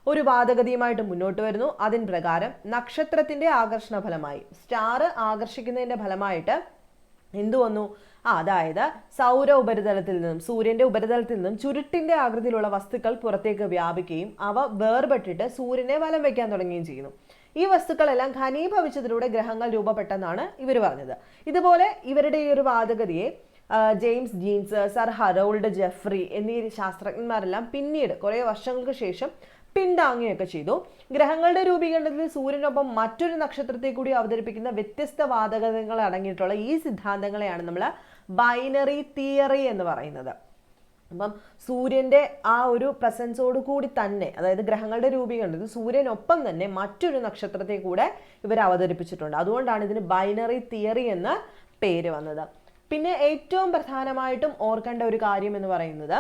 ഒരു വാദഗതിയുമായിട്ട് മുന്നോട്ട് വരുന്നു. അതിന് പ്രകാരം നക്ഷത്രത്തിന്റെ ആകർഷണ ഫലമായി, സ്റ്റാർ ആകർഷിക്കുന്നതിന്റെ ഫലമായിട്ട് എന്തു വന്നു? അതായത് സൗര ഉപരിതലത്തിൽ നിന്നും, സൂര്യന്റെ ഉപരിതലത്തിൽ നിന്നും ചുരുട്ടിന്റെ ആകൃതിയിലുള്ള വസ്തുക്കൾ പുറത്തേക്ക് വ്യാപിക്കുകയും അവ വേർപെട്ടിട്ട് സൂര്യനെ വലം വയ്ക്കാൻ തുടങ്ങുകയും ചെയ്യുന്നു. ഈ വസ്തുക്കളെല്ലാം ഘനീഭവിച്ചതിലൂടെ ഗ്രഹങ്ങൾ രൂപപ്പെട്ടെന്നാണ് ഇവർ പറഞ്ഞത്. ഇതുപോലെ ഇവരുടെ ഈ ഒരു വാദഗതിയെ James Jeans, sir Harold Jeffrey എന്നീ ശാസ്ത്രജ്ഞന്മാരെല്ലാം പിന്നീട് കുറേ വർഷങ്ങൾക്ക് ശേഷം പിന്താങ്ങുകയൊക്കെ ചെയ്തു. ഗ്രഹങ്ങളുടെ രൂപീകരണത്തിൽ സൂര്യനൊപ്പം മറ്റൊരു നക്ഷത്രത്തെ കൂടി അവതരിപ്പിക്കുന്ന വ്യത്യസ്ത വാദഗതികൾ അടങ്ങിയിട്ടുള്ള ഈ സിദ്ധാന്തങ്ങളെയാണ് നമ്മൾ ബൈനറി തിയറി എന്ന് പറയുന്നത്. അപ്പം സൂര്യന്റെ ആ ഒരു പ്രസൻസോട് കൂടി തന്നെ, അതായത് ഗ്രഹങ്ങളുടെ രൂപീകരണത്തിൽ സൂര്യനൊപ്പം തന്നെ മറ്റൊരു നക്ഷത്രത്തെ കൂടെ ഇവർ അവതരിപ്പിച്ചിട്ടുണ്ട്. അതുകൊണ്ടാണ് ഇതിന് ബൈനറി തിയറി എന്ന് പേര് വന്നത്. പിന്നെ ഏറ്റവും പ്രധാനമായിട്ടും ഓർക്കേണ്ട ഒരു കാര്യം എന്ന് പറയുന്നത്,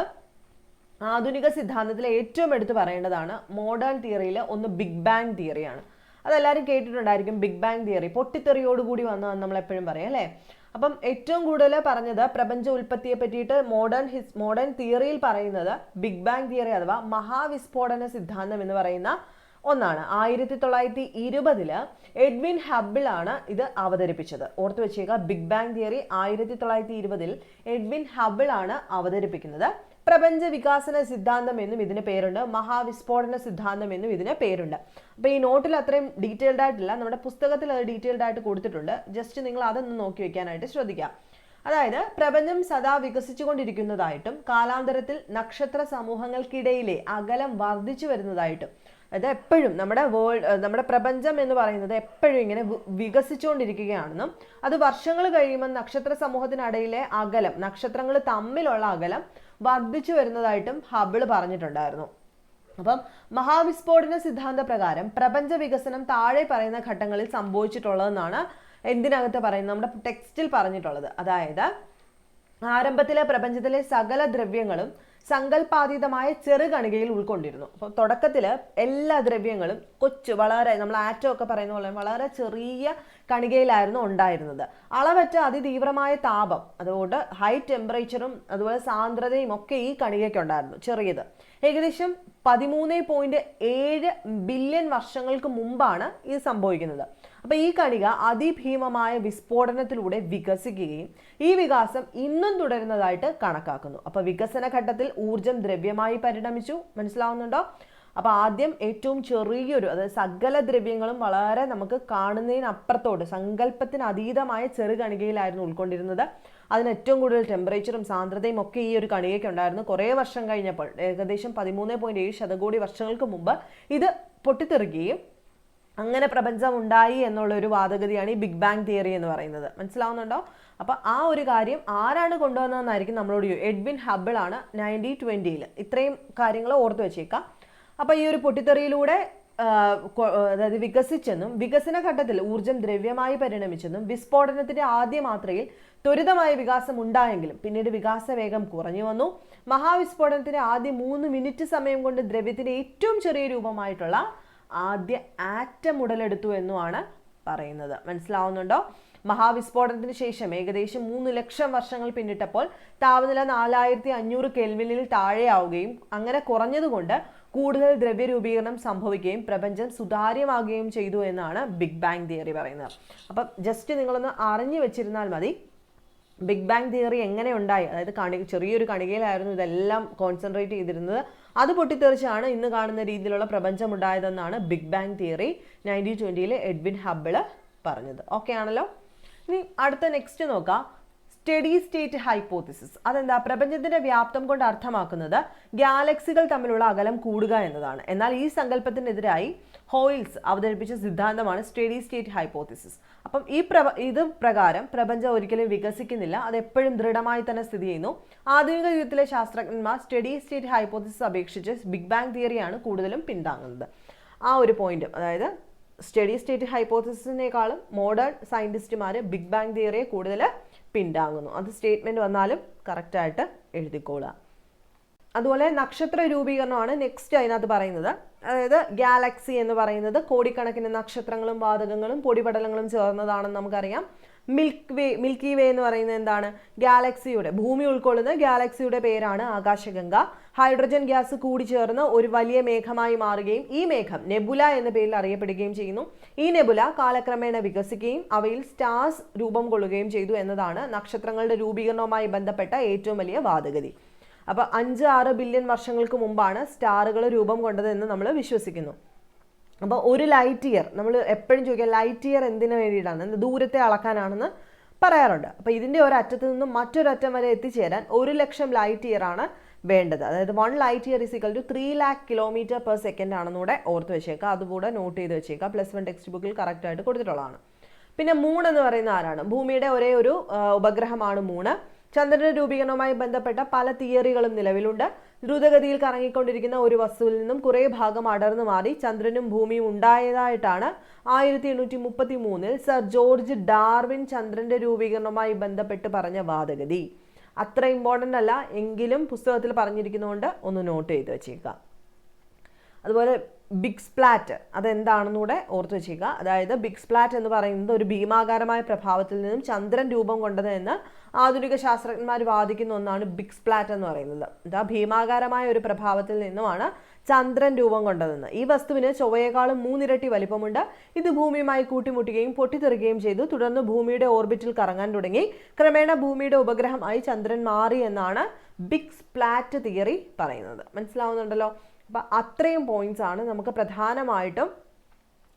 ആധുനിക സിദ്ധാന്തത്തിലെ ഏറ്റവും എടുത്ത് പറയേണ്ടതാണ് മോഡേൺ തിയറിയിൽ ഒന്ന് ബിഗ് ബാങ് തിയറിയാണ്. അതെല്ലാവരും കേട്ടിട്ടുണ്ടായിരിക്കും. ബിഗ് ബാങ് തിയറി പൊട്ടിത്തെറിയോടുകൂടി വന്നതെന്ന് നമ്മൾ എപ്പോഴും പറയും അല്ലേ. അപ്പം ഏറ്റവും കൂടുതൽ പറഞ്ഞത് പ്രപഞ്ച ഉൽപ്പത്തിയെ പറ്റിയിട്ട് മോഡേൺ തിയറിയിൽ പറയുന്നത് ബിഗ് ബാങ് തിയറി അഥവാ മഹാവിസ്ഫോടന സിദ്ധാന്തം എന്ന് പറയുന്ന ഒന്നാണ്. 1920 എഡ്വിൻ ഹബിളാണ് ഇത് അവതരിപ്പിച്ചത്. ഓർത്തു വെച്ചേക്കുക, ബിഗ് ബാങ് തിയറി 1920 എഡ്വിൻ ഹബിളാണ് അവതരിപ്പിക്കുന്നത്. പ്രപഞ്ച വികാസന സിദ്ധാന്തം എന്നും ഇതിന് പേരുണ്ട്. മഹാവിസ്ഫോടന സിദ്ധാന്തം എന്നും ഇതിന് പേരുണ്ട്. അപ്പോൾ ഈ നോട്ടിൽ അത്രയും ഡീറ്റെയിൽഡ് ആയിട്ടില്ല, നമ്മുടെ പുസ്തകത്തിൽ അത് ഡീറ്റെയിൽഡ് ആയിട്ട് കൊടുത്തിട്ടുണ്ട്. ജസ്റ്റ് നിങ്ങൾ അതൊന്ന് നോക്കി വെക്കാനായിട്ട് ശ്രദ്ധിക്കുക. അതായത് പ്രപഞ്ചം സദാ വികസിച്ചുകൊണ്ടിരിക്കുന്നതായിട്ടും കാലാന്തരത്തിൽ നക്ഷത്ര സമൂഹങ്ങൾക്കിടയിലെ അകലം വർദ്ധിച്ചു വരുന്നതായിട്ടും, അത് എപ്പോഴും നമ്മുടെ പ്രപഞ്ചം എന്ന് പറയുന്നത് എപ്പോഴും ഇങ്ങനെ വികസിച്ചുകൊണ്ടിരിക്കുകയാണെന്നും അത് വർഷങ്ങൾ കഴിയുമ്പോൾ നക്ഷത്ര സമൂഹത്തിനിടയിലെ അകലം, നക്ഷത്രങ്ങൾ തമ്മിലുള്ള അകലം വർദ്ധിച്ചു വരുന്നതായിട്ടും ഹബിള് പറഞ്ഞിട്ടുണ്ടായിരുന്നു. അപ്പം മഹാവിസ്ഫോടന സിദ്ധാന്ത പ്രകാരം പ്രപഞ്ച വികസനം താഴെ പറയുന്ന ഘട്ടങ്ങളിൽ സംഭവിച്ചിട്ടുള്ളതെന്നാണ് എന്തിനകത്ത് പറയുന്നത്, നമ്മുടെ ടെക്സ്റ്റിൽ പറഞ്ഞിട്ടുള്ളത്. അതായത് ആരംഭത്തിലെ പ്രപഞ്ചത്തിലെ സകല ദ്രവ്യങ്ങളും സങ്കല്പാതീതമായ ചെറുകണികയിൽ ഉൾക്കൊണ്ടിരുന്നു. അപ്പോൾ തുടക്കത്തിൽ എല്ലാ ദ്രവ്യങ്ങളും വളരെ നമ്മൾ ആറ്റം ഒക്കെ പറയുന്ന പോലെ വളരെ ചെറിയ കണികയിലായിരുന്നു ഉണ്ടായിരുന്നത്. അളവറ്റ അതിതീവ്രമായ താപം, അതുകൊണ്ട് ഹൈ ടെമ്പറേച്ചറും അതുപോലെ സാന്ദ്രതയും ഒക്കെ ഈ കണികയ്ക്ക് ഉണ്ടായിരുന്നു, ചെറിയത്. ഏകദേശം 13.7 ബില്യൺ വർഷങ്ങൾക്ക് മുമ്പാണ് ഇത് സംഭവിക്കുന്നത്. അപ്പോൾ ഈ കണിക അതിഭീമമായ വിസ്ഫോടനത്തിലൂടെ വികസിക്കുകയും ഈ വികാസം ഇന്നും തുടരുന്നതായിട്ട് കണക്കാക്കുന്നു. അപ്പോൾ വികസന ഘട്ടത്തിൽ ഊർജം ദ്രവ്യമായി പരിണമിച്ചു. മനസ്സിലാവുന്നുണ്ടോ? അപ്പോൾ ആദ്യം ഏറ്റവും ചെറിയൊരു, അതായത് സകല ദ്രവ്യങ്ങളും വളരെ നമുക്ക് കാണുന്നതിനപ്പുറത്തോട്ട് സങ്കല്പത്തിന് അതീതമായ ചെറുകണികയിലായിരുന്നു ഉൾക്കൊണ്ടിരുന്നത്. അതിന് ഏറ്റവും കൂടുതൽ ടെമ്പറേച്ചറും സാന്ദ്രതയും ഒക്കെ ഈ ഒരു കണികയ്ക്ക് ഉണ്ടായിരുന്നു. കുറേ വർഷം കഴിഞ്ഞപ്പോൾ, ഏകദേശം 13.7 ശതകോടി വർഷങ്ങൾക്ക് മുമ്പ് ഇത് പൊട്ടിത്തെറിക്കുകയും അങ്ങനെ പ്രപഞ്ചം ഉണ്ടായി എന്നുള്ള ഒരു വാദഗതിയാണ് ഈ ബിഗ് ബാങ് തിയറി എന്ന് പറയുന്നത്. മനസ്സിലാവുന്നുണ്ടോ? അപ്പോൾ ആ ഒരു കാര്യം ആരാണ് കൊണ്ടുവന്നതെന്നായിരിക്കും നമ്മളോട്. എഡ്വിൻ ഹബിൾ ആണ് 1920. ഇത്രയും കാര്യങ്ങൾ ഓർത്തു വെച്ചേക്കാം. അപ്പോൾ ഈ ഒരു പൊട്ടിത്തെറിയിലൂടെ അതായത് വികസിച്ചെന്നും വികസന ഘട്ടത്തിൽ ഊർജം ദ്രവ്യമായി പരിണമിച്ചെന്നും വിസ്ഫോടനത്തിന്റെ ആദ്യ മാത്രയിൽ ത്വരിതമായ വികാസം ഉണ്ടായെങ്കിലും പിന്നീട് വികാസ വേഗം കുറഞ്ഞു വന്നു. മഹാവിസ്ഫോടനത്തിന്റെ ആദ്യ 3 മിനിറ്റ് സമയം കൊണ്ട് ദ്രവ്യത്തിന്റെ ഏറ്റവും ചെറിയ രൂപമായിട്ടുള്ള ആദ്യ ആറ്റം ഉടലെടുത്തു എന്നുമാണ് പറയുന്നത്. മനസ്സിലാവുന്നുണ്ടോ? മഹാവിസ്ഫോടനത്തിന് ശേഷം ഏകദേശം 3 ലക്ഷം വർഷങ്ങൾ പിന്നിട്ടപ്പോൾ താപനില 4500 കെൽവിനിൽ താഴെയാവുകയും അങ്ങനെ കുറഞ്ഞതുകൊണ്ട് കൂടുതൽ ദ്രവ്യ രൂപീകരണം സംഭവിക്കുകയും പ്രപഞ്ചം സുതാര്യമാകുകയും ചെയ്തു എന്നാണ് ബിഗ് ബാങ് തിയറി പറയുന്നത്. അപ്പം ജസ്റ്റ് നിങ്ങളൊന്ന് അറിഞ്ഞു വെച്ചിരുന്നാൽ മതി ബിഗ് ബാങ് തിയറി എങ്ങനെ ഉണ്ടായി. അതായത് ചെറിയൊരു കണികയിലായിരുന്നു ഇതെല്ലാം കോൺസെൻട്രേറ്റ് ചെയ്തിരുന്നത്. അത് പൊട്ടിത്തെറിച്ചാണ് ഇന്ന് കാണുന്ന രീതിയിലുള്ള പ്രപഞ്ചം ഉണ്ടായതെന്നാണ് big bang theory 1920 Edwin Hubble പറഞ്ഞത്. ഓക്കെ ആണല്ലോ? ഇനി അടുത്ത നെക്സ്റ്റ് നോക്കാം, സ്റ്റഡി സ്റ്റേറ്റ് ഹൈപ്പോത്തിസിസ്. അതെന്താ? പ്രപഞ്ചത്തിന്റെ വ്യാപ്തം കൊണ്ട് അർത്ഥമാക്കുന്നത് ഗാലക്സികൾ തമ്മിലുള്ള അകലം കൂടുക എന്നതാണ്. എന്നാൽ ഈ സങ്കല്പത്തിനെതിരായി ഹോയിൽസ് അവതരിപ്പിച്ച സിദ്ധാന്തമാണ് സ്റ്റഡി സ്റ്റേറ്റ് ഹൈപ്പോത്തിസിസ്. അപ്പം ഇത് പ്രകാരം പ്രപഞ്ചം ഒരിക്കലും വികസിക്കുന്നില്ല, അത് എപ്പോഴും ദൃഢമായി തന്നെ സ്ഥിതി ചെയ്യുന്നു. ആധുനിക യുഗത്തിലെ ശാസ്ത്രജ്ഞന്മാർ സ്റ്റഡി സ്റ്റേറ്റ് ഹൈപ്പോത്തിസിസ് അപേക്ഷിച്ച് ബിഗ് ബാങ് തിയറിയാണ് കൂടുതലും പിന്താങ്ങുന്നത്. ആ ഒരു പോയിന്റ്, അതായത് സ്റ്റഡി സ്റ്റേറ്റ് ഹൈപ്പോത്തിസിസിനേക്കാളും മോഡേൺ സയന്റിസ്റ്റുമാർ ബിഗ് ബാങ് തിയറിയെ കൂടുതൽ പിന്താങ്ങുന്നു. അത് സ്റ്റേറ്റ്മെന്റ് വന്നാലും കറക്റ്റായിട്ട് എഴുതിക്കോളുക. അതുപോലെ നക്ഷത്ര രൂപീകരണമാണ് നെക്സ്റ്റ് അതിനകത്ത് പറയുന്നത്. അതായത് ഗാലക്സി എന്ന് പറയുന്നത് കോടിക്കണക്കിന് നക്ഷത്രങ്ങളും വാതകങ്ങളും പൊടിപടലങ്ങളും ചേർന്നതാണെന്ന് നമുക്കറിയാം. മിൽക്കി വേ എന്ന് പറയുന്നത് എന്താണ്? ഗാലക്സിയുടെ, ഭൂമി ഉൾക്കൊള്ളുന്ന ഗാലക്സിയുടെ പേരാണ് ആകാശഗംഗ. ഹൈഡ്രജൻ ഗ്യാസ് കൂടി ചേർന്ന് ഒരു വലിയ മേഘമായി മാറുകയും ഈ മേഘം നെബുല എന്ന പേരിൽ അറിയപ്പെടുകയും ചെയ്യുന്നു. ഈ നെബുല കാലക്രമേണ വികസിക്കുകയും അവയിൽ സ്റ്റാർസ് രൂപം കൊള്ളുകയും ചെയ്തു എന്നതാണ് നക്ഷത്രങ്ങളുടെ രൂപീകരണവുമായി ബന്ധപ്പെട്ട ഏറ്റവും വലിയ വാദഗതി. അപ്പോൾ 5-6 ബില്യൺ വർഷങ്ങൾക്ക് മുമ്പാണ് സ്റ്റാറുകൾ രൂപം കൊണ്ടതെന്ന് നമ്മൾ വിശ്വസിക്കുന്നു. അപ്പോൾ ഒരു ലൈറ്റ് ഇയർ, നമ്മൾ എപ്പോഴും ചോദിക്കുക ലൈറ്റ് ഇയർ എന്തിനു വേണ്ടിയിട്ടാണ്? ദൂരത്തെ അളക്കാനാണെന്ന് പറയാറുണ്ട്. അപ്പോൾ ഇതിൻ്റെ ഒരറ്റത്ത് നിന്നും മറ്റൊരറ്റം വരെ എത്തിച്ചേരാൻ 1 ലക്ഷം ലൈറ്റ് ഇയർ ആണ് വേണ്ടത്. അതായത് 1 light year is equal to 3 lakh km/s ആണെന്നൂടെ ഓർത്ത് വെച്ചേക്കുക. അതുകൂടെ നോട്ട് ചെയ്ത് വെച്ചേക്കുക. +1 ടെക്സ്റ്റ് ബുക്കിൽ കറക്റ്റായിട്ട് കൊടുത്തിട്ടുള്ളതാണ്. പിന്നെ മൂൺ എന്ന് പറയുന്ന ആരാണ്? ഭൂമിയുടെ ഒരേ ഒരു ഉപഗ്രഹമാണ് മൂണ്. ചന്ദ്രന്റെ രൂപീകരണവുമായി ബന്ധപ്പെട്ട പല തിയറികളും നിലവിലുണ്ട്. ദ്രുതഗതിയിൽ കറങ്ങിക്കൊണ്ടിരിക്കുന്ന ഒരു വസ്തുവിൽ നിന്നും കുറേ ഭാഗം അടർന്നു മാറി ചന്ദ്രനും ഭൂമിയും ഉണ്ടായതായിട്ടാണ് 1833 സർ ജോർജ് ഡാർവിൻ ചന്ദ്രന്റെ രൂപീകരണവുമായി ബന്ധപ്പെട്ട് പറഞ്ഞ വാദഗതി. അത്ര ഇമ്പോർട്ടൻ്റ് അല്ല, എങ്കിലും പുസ്തകത്തിൽ പറഞ്ഞിരിക്കുന്നതുകൊണ്ട് ഒന്ന് നോട്ട് ചെയ്ത് വെച്ചേക്കാം. അതുപോലെ ബിഗ് സ്പ്ലാറ്റ് അതെന്താണെന്നൂടെ ഓർത്തു വെച്ചേക്കുക. അതായത് ബിഗ് സ്പ്ലാറ്റ് എന്ന് പറയുന്നത് ഒരു ഭീമാകാരമായ പ്രഭാവത്തിൽ നിന്നും ചന്ദ്രൻ രൂപം കൊണ്ടത് എന്ന് ആധുനിക ശാസ്ത്രജ്ഞന്മാർ വാദിക്കുന്ന ഒന്നാണ് ബിഗ് സ്പ്ലാറ്റ് എന്ന് പറയുന്നത്. ഇതാ ഭീമാകാരമായ ഒരു പ്രഭാവത്തിൽ നിന്നുമാണ് ചന്ദ്രൻ രൂപം കൊണ്ടതെന്ന്. ഈ വസ്തുവിന് ചൊവ്വയേക്കാളും 3 ഇരട്ടി വലിപ്പമുണ്ട്. ഇത് ഭൂമിയുമായി കൂട്ടിമുട്ടുകയും പൊട്ടിത്തെറിക്കുകയും ചെയ്തു. തുടർന്ന് ഭൂമിയുടെ ഓർബിറ്റിൽ കറങ്ങാൻ തുടങ്ങി. ക്രമേണ ഭൂമിയുടെ ഉപഗ്രഹമായി ചന്ദ്രൻ മാറി എന്നാണ് ബിഗ് സ്പ്ലാറ്റ് തിയറി പറയുന്നത്. മനസ്സിലാവുന്നുണ്ടല്ലോ? അപ്പം അത്രയും പോയിന്റ്സ് ആണ് നമുക്ക് പ്രധാനമായിട്ടും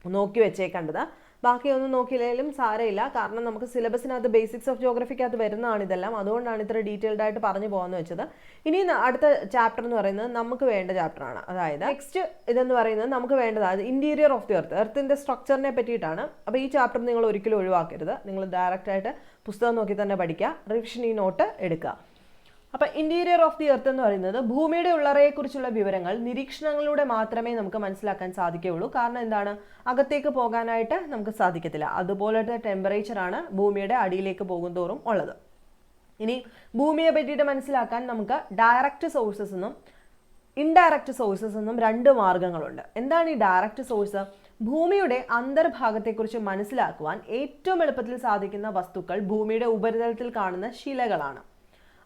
നോക്കി വെച്ചേക്കേണ്ടത്. ബാക്കിയൊന്നും നോക്കിയില്ലെങ്കിലും സാരമില്ല, കാരണം നമുക്ക് സിലബസിനകത്ത് ബേസിക്സ് ഓഫ് ജോഗ്രഫിക്കകത്ത് വരുന്നതാണ് ഇതെല്ലാം. അതുകൊണ്ടാണ് ഇത്ര ഡീറ്റെയിൽഡ് ആയിട്ട് പറഞ്ഞു പോകാമെന്ന് വെച്ചത്. ഇനി അടുത്ത ചാപ്റ്റർ എന്ന് പറയുന്നത് നമുക്ക് വേണ്ട ചാപ്റ്ററാണ്. അതായത് നെക്സ്റ്റ് ഇതെന്ന് പറയുന്നത് നമുക്ക് വേണ്ടത് അത് ഇന്റീരിയർ ഓഫ് ദി എർത്ത്, എർത്തിൻ്റെ സ്ട്രക്ചറിനെ പറ്റിയിട്ടാണ്. അപ്പോൾ ഈ ചാപ്റ്റർ നിങ്ങൾ ഒരിക്കലും ഒഴിവാക്കരുത്. നിങ്ങൾ ഡയറക്റ്റായിട്ട് പുസ്തകം നോക്കി തന്നെ പഠിക്കുക, റിവിഷൻ ഈ നോട്ട് എടുക്കുക. അപ്പം ഇന്റീരിയർ ഓഫ് ദി എർത്ത് എന്ന് പറയുന്നത് ഭൂമിയുടെ ഉള്ളറയെക്കുറിച്ചുള്ള വിവരങ്ങൾ നിരീക്ഷണങ്ങളിലൂടെ മാത്രമേ നമുക്ക് മനസ്സിലാക്കാൻ സാധിക്കുകയുള്ളൂ. കാരണം എന്താണ്, അകത്തേക്ക് പോകാനായിട്ട് നമുക്ക് സാധിക്കത്തില്ല. അതുപോലത്തെ ടെമ്പറേച്ചറാണ് ഭൂമിയുടെ അടിയിലേക്ക് പോകുന്തോറും ഉള്ളത്. ഇനി ഭൂമിയെ പറ്റിയിട്ട് മനസ്സിലാക്കാൻ നമുക്ക് ഡയറക്റ്റ് സോഴ്സസ് എന്നും ഇൻഡയറക്റ്റ് സോഴ്സസ് എന്നും 2 മാർഗങ്ങളുണ്ട്. എന്താണ് ഈ ഡയറക്റ്റ് സോഴ്സ്? ഭൂമിയുടെ അന്തർഭാഗത്തെക്കുറിച്ച് മനസ്സിലാക്കുവാൻ ഏറ്റവും എളുപ്പത്തിൽ സാധിക്കുന്ന വസ്തുക്കൾ ഭൂമിയുടെ ഉപരിതലത്തിൽ കാണുന്ന ശിലകളാണ്.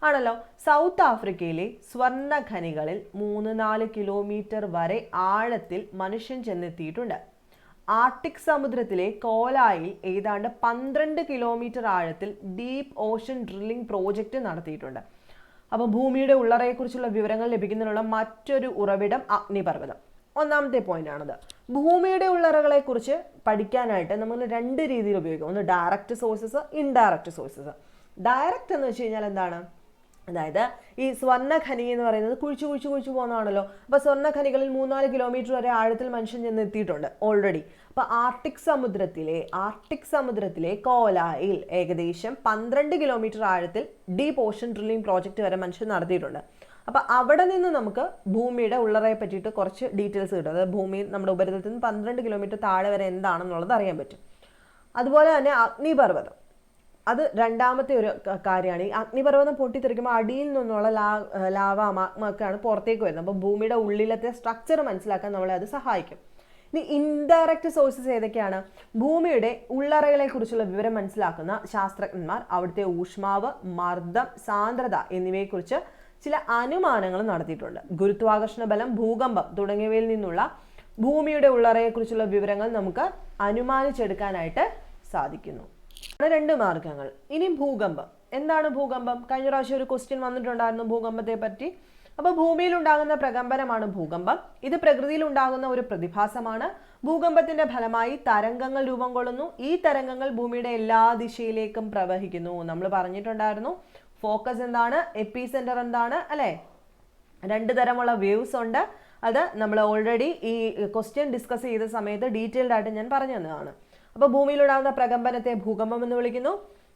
ആണല്ലോ. സൗത്ത് ആഫ്രിക്കയിലെ സ്വർണ്ണ ഖനികളിൽ 3-4 കിലോമീറ്റർ വരെ ആഴത്തിൽ മനുഷ്യൻ ചെന്നെത്തിയിട്ടുണ്ട്. ആർട്ടിക് സമുദ്രത്തിലെ കോലായിൽ ഏതാണ്ട് 12 കിലോമീറ്റർ ആഴത്തിൽ ഡീപ്പ് ഓഷൻ ഡ്രില്ലിംഗ് പ്രോജക്റ്റ് നടത്തിയിട്ടുണ്ട്. അപ്പോൾ ഭൂമിയുടെ ഉള്ളറയെക്കുറിച്ചുള്ള വിവരങ്ങൾ ലഭിക്കുന്നതിനുള്ള മറ്റൊരു ഉറവിടം അഗ്നിപർവ്വതം. ഒന്നാമത്തെ പോയിന്റ് ആണത്. ഭൂമിയുടെ ഉള്ളറകളെക്കുറിച്ച് പഠിക്കാനായിട്ട് നമ്മൾ 2 രീതിയിൽ ഉപയോഗിക്കും. ഒന്ന് direct sources, indirect sources. Direct എന്ന് വെച്ച് കഴിഞ്ഞാൽ എന്താണ്? അതായത് ഈ സ്വർണ്ണ ഖനി എന്ന് പറയുന്നത് കുഴിച്ചു പോകുന്നതാണല്ലോ. അപ്പോൾ സ്വർണ്ണ ഖനികളിൽ 3-4 കിലോമീറ്റർ വരെ ആഴത്തിൽ മനുഷ്യൻ ചെന്ന് എത്തിയിട്ടുണ്ട് ഓൾറെഡി. അപ്പോൾ ആർട്ടിക് സമുദ്രത്തിലെ കോലായിൽ ഏകദേശം 12 കിലോമീറ്റർ ആഴത്തിൽ ഡീപ്പ് ഓഷൻ ഡ്രില്ലിംഗ് പ്രോജക്റ്റ് വരെ മനുഷ്യൻ നടത്തിയിട്ടുണ്ട്. അപ്പോൾ അവിടെ നിന്ന് നമുക്ക് ഭൂമിയുടെ ഉള്ളറയെ പറ്റിയിട്ട് കുറച്ച് ഡീറ്റെയിൽസ് കിട്ടും. അതായത് ഭൂമി നമ്മുടെ ഉപരിതലത്തിൽ നിന്ന് 12 കിലോമീറ്റർ താഴെ വരെ എന്താണെന്നുള്ളത് അറിയാൻ പറ്റും. അതുപോലെ തന്നെ അഗ്നിപർവ്വതം, അത് രണ്ടാമത്തെ ഒരു കാര്യമാണ്. ഈ അഗ്നിപർവ്വതം പൊട്ടിത്തെറിക്കുമ്പോൾ അടിയിൽ നിന്നുള്ള ലാവ ഒക്കെയാണ് പുറത്തേക്ക് വരുന്നത്. അപ്പോൾ ഭൂമിയുടെ ഉള്ളിലത്തെ സ്ട്രക്ചർ മനസ്സിലാക്കാൻ നമ്മളെ അത് സഹായിക്കും. ഇനി ഇൻഡയറക്റ്റ് സോഴ്സസ് ഏതൊക്കെയാണ്? ഭൂമിയുടെ ഉള്ളറകളെ കുറിച്ചുള്ള വിവരം മനസ്സിലാക്കുന്ന ശാസ്ത്രജ്ഞന്മാർ അവിടുത്തെ ഊഷ്മാവ്, മർദ്ദം, സാന്ദ്രത എന്നിവയെക്കുറിച്ച് ചില അനുമാനങ്ങൾ നടത്തിയിട്ടുണ്ട്. ഗുരുത്വാകർഷണ ബലം, ഭൂകമ്പം തുടങ്ങിയവയിൽ നിന്നുള്ള ഭൂമിയുടെ ഉള്ളറയെക്കുറിച്ചുള്ള വിവരങ്ങൾ നമുക്ക് അനുമാനിച്ചെടുക്കാനായിട്ട് സാധിക്കുന്നു. 2 മാർഗങ്ങൾ. ഇനി ഭൂകമ്പം. എന്താണ് ഭൂകമ്പം? കഴിഞ്ഞ പ്രാവശ്യം ഒരു ക്വസ്റ്റ്യൻ വന്നിട്ടുണ്ടായിരുന്നു ഭൂകമ്പത്തെ പറ്റി. അപ്പോൾ ഭൂമിയിൽ ഉണ്ടാകുന്ന പ്രകമ്പനമാണ് ഭൂകമ്പം. ഇത് പ്രകൃതിയിൽ ഉണ്ടാകുന്ന ഒരു പ്രതിഭാസമാണ്. ഭൂകമ്പത്തിന്റെ ഫലമായി തരംഗങ്ങൾ രൂപം കൊള്ളുന്നു. ഈ തരംഗങ്ങൾ ഭൂമിയുടെ എല്ലാ ദിശയിലേക്കും പ്രവഹിക്കുന്നു. നമ്മൾ പറഞ്ഞിട്ടുണ്ടായിരുന്നു ഫോക്കസ് എന്താണ്, എപ്പി സെന്റർ എന്താണ്, അല്ലേ? 2 തരമുള്ള വേവ്സ് ഉണ്ട്. അത് നമ്മൾ ഓൾറെഡി ഈ ക്വസ്റ്റ്യൻ ഡിസ്കസ് ചെയ്ത സമയത്ത് ഡീറ്റെയിൽഡ് ആയിട്ട് ഞാൻ പറഞ്ഞു തന്നതാണ്. അപ്പോൾ ഭൂമിയിലുണ്ടാകുന്ന പ്രകമ്പനത്തെ ഭൂകമ്പം എന്ന് വിളിക്കുന്നു.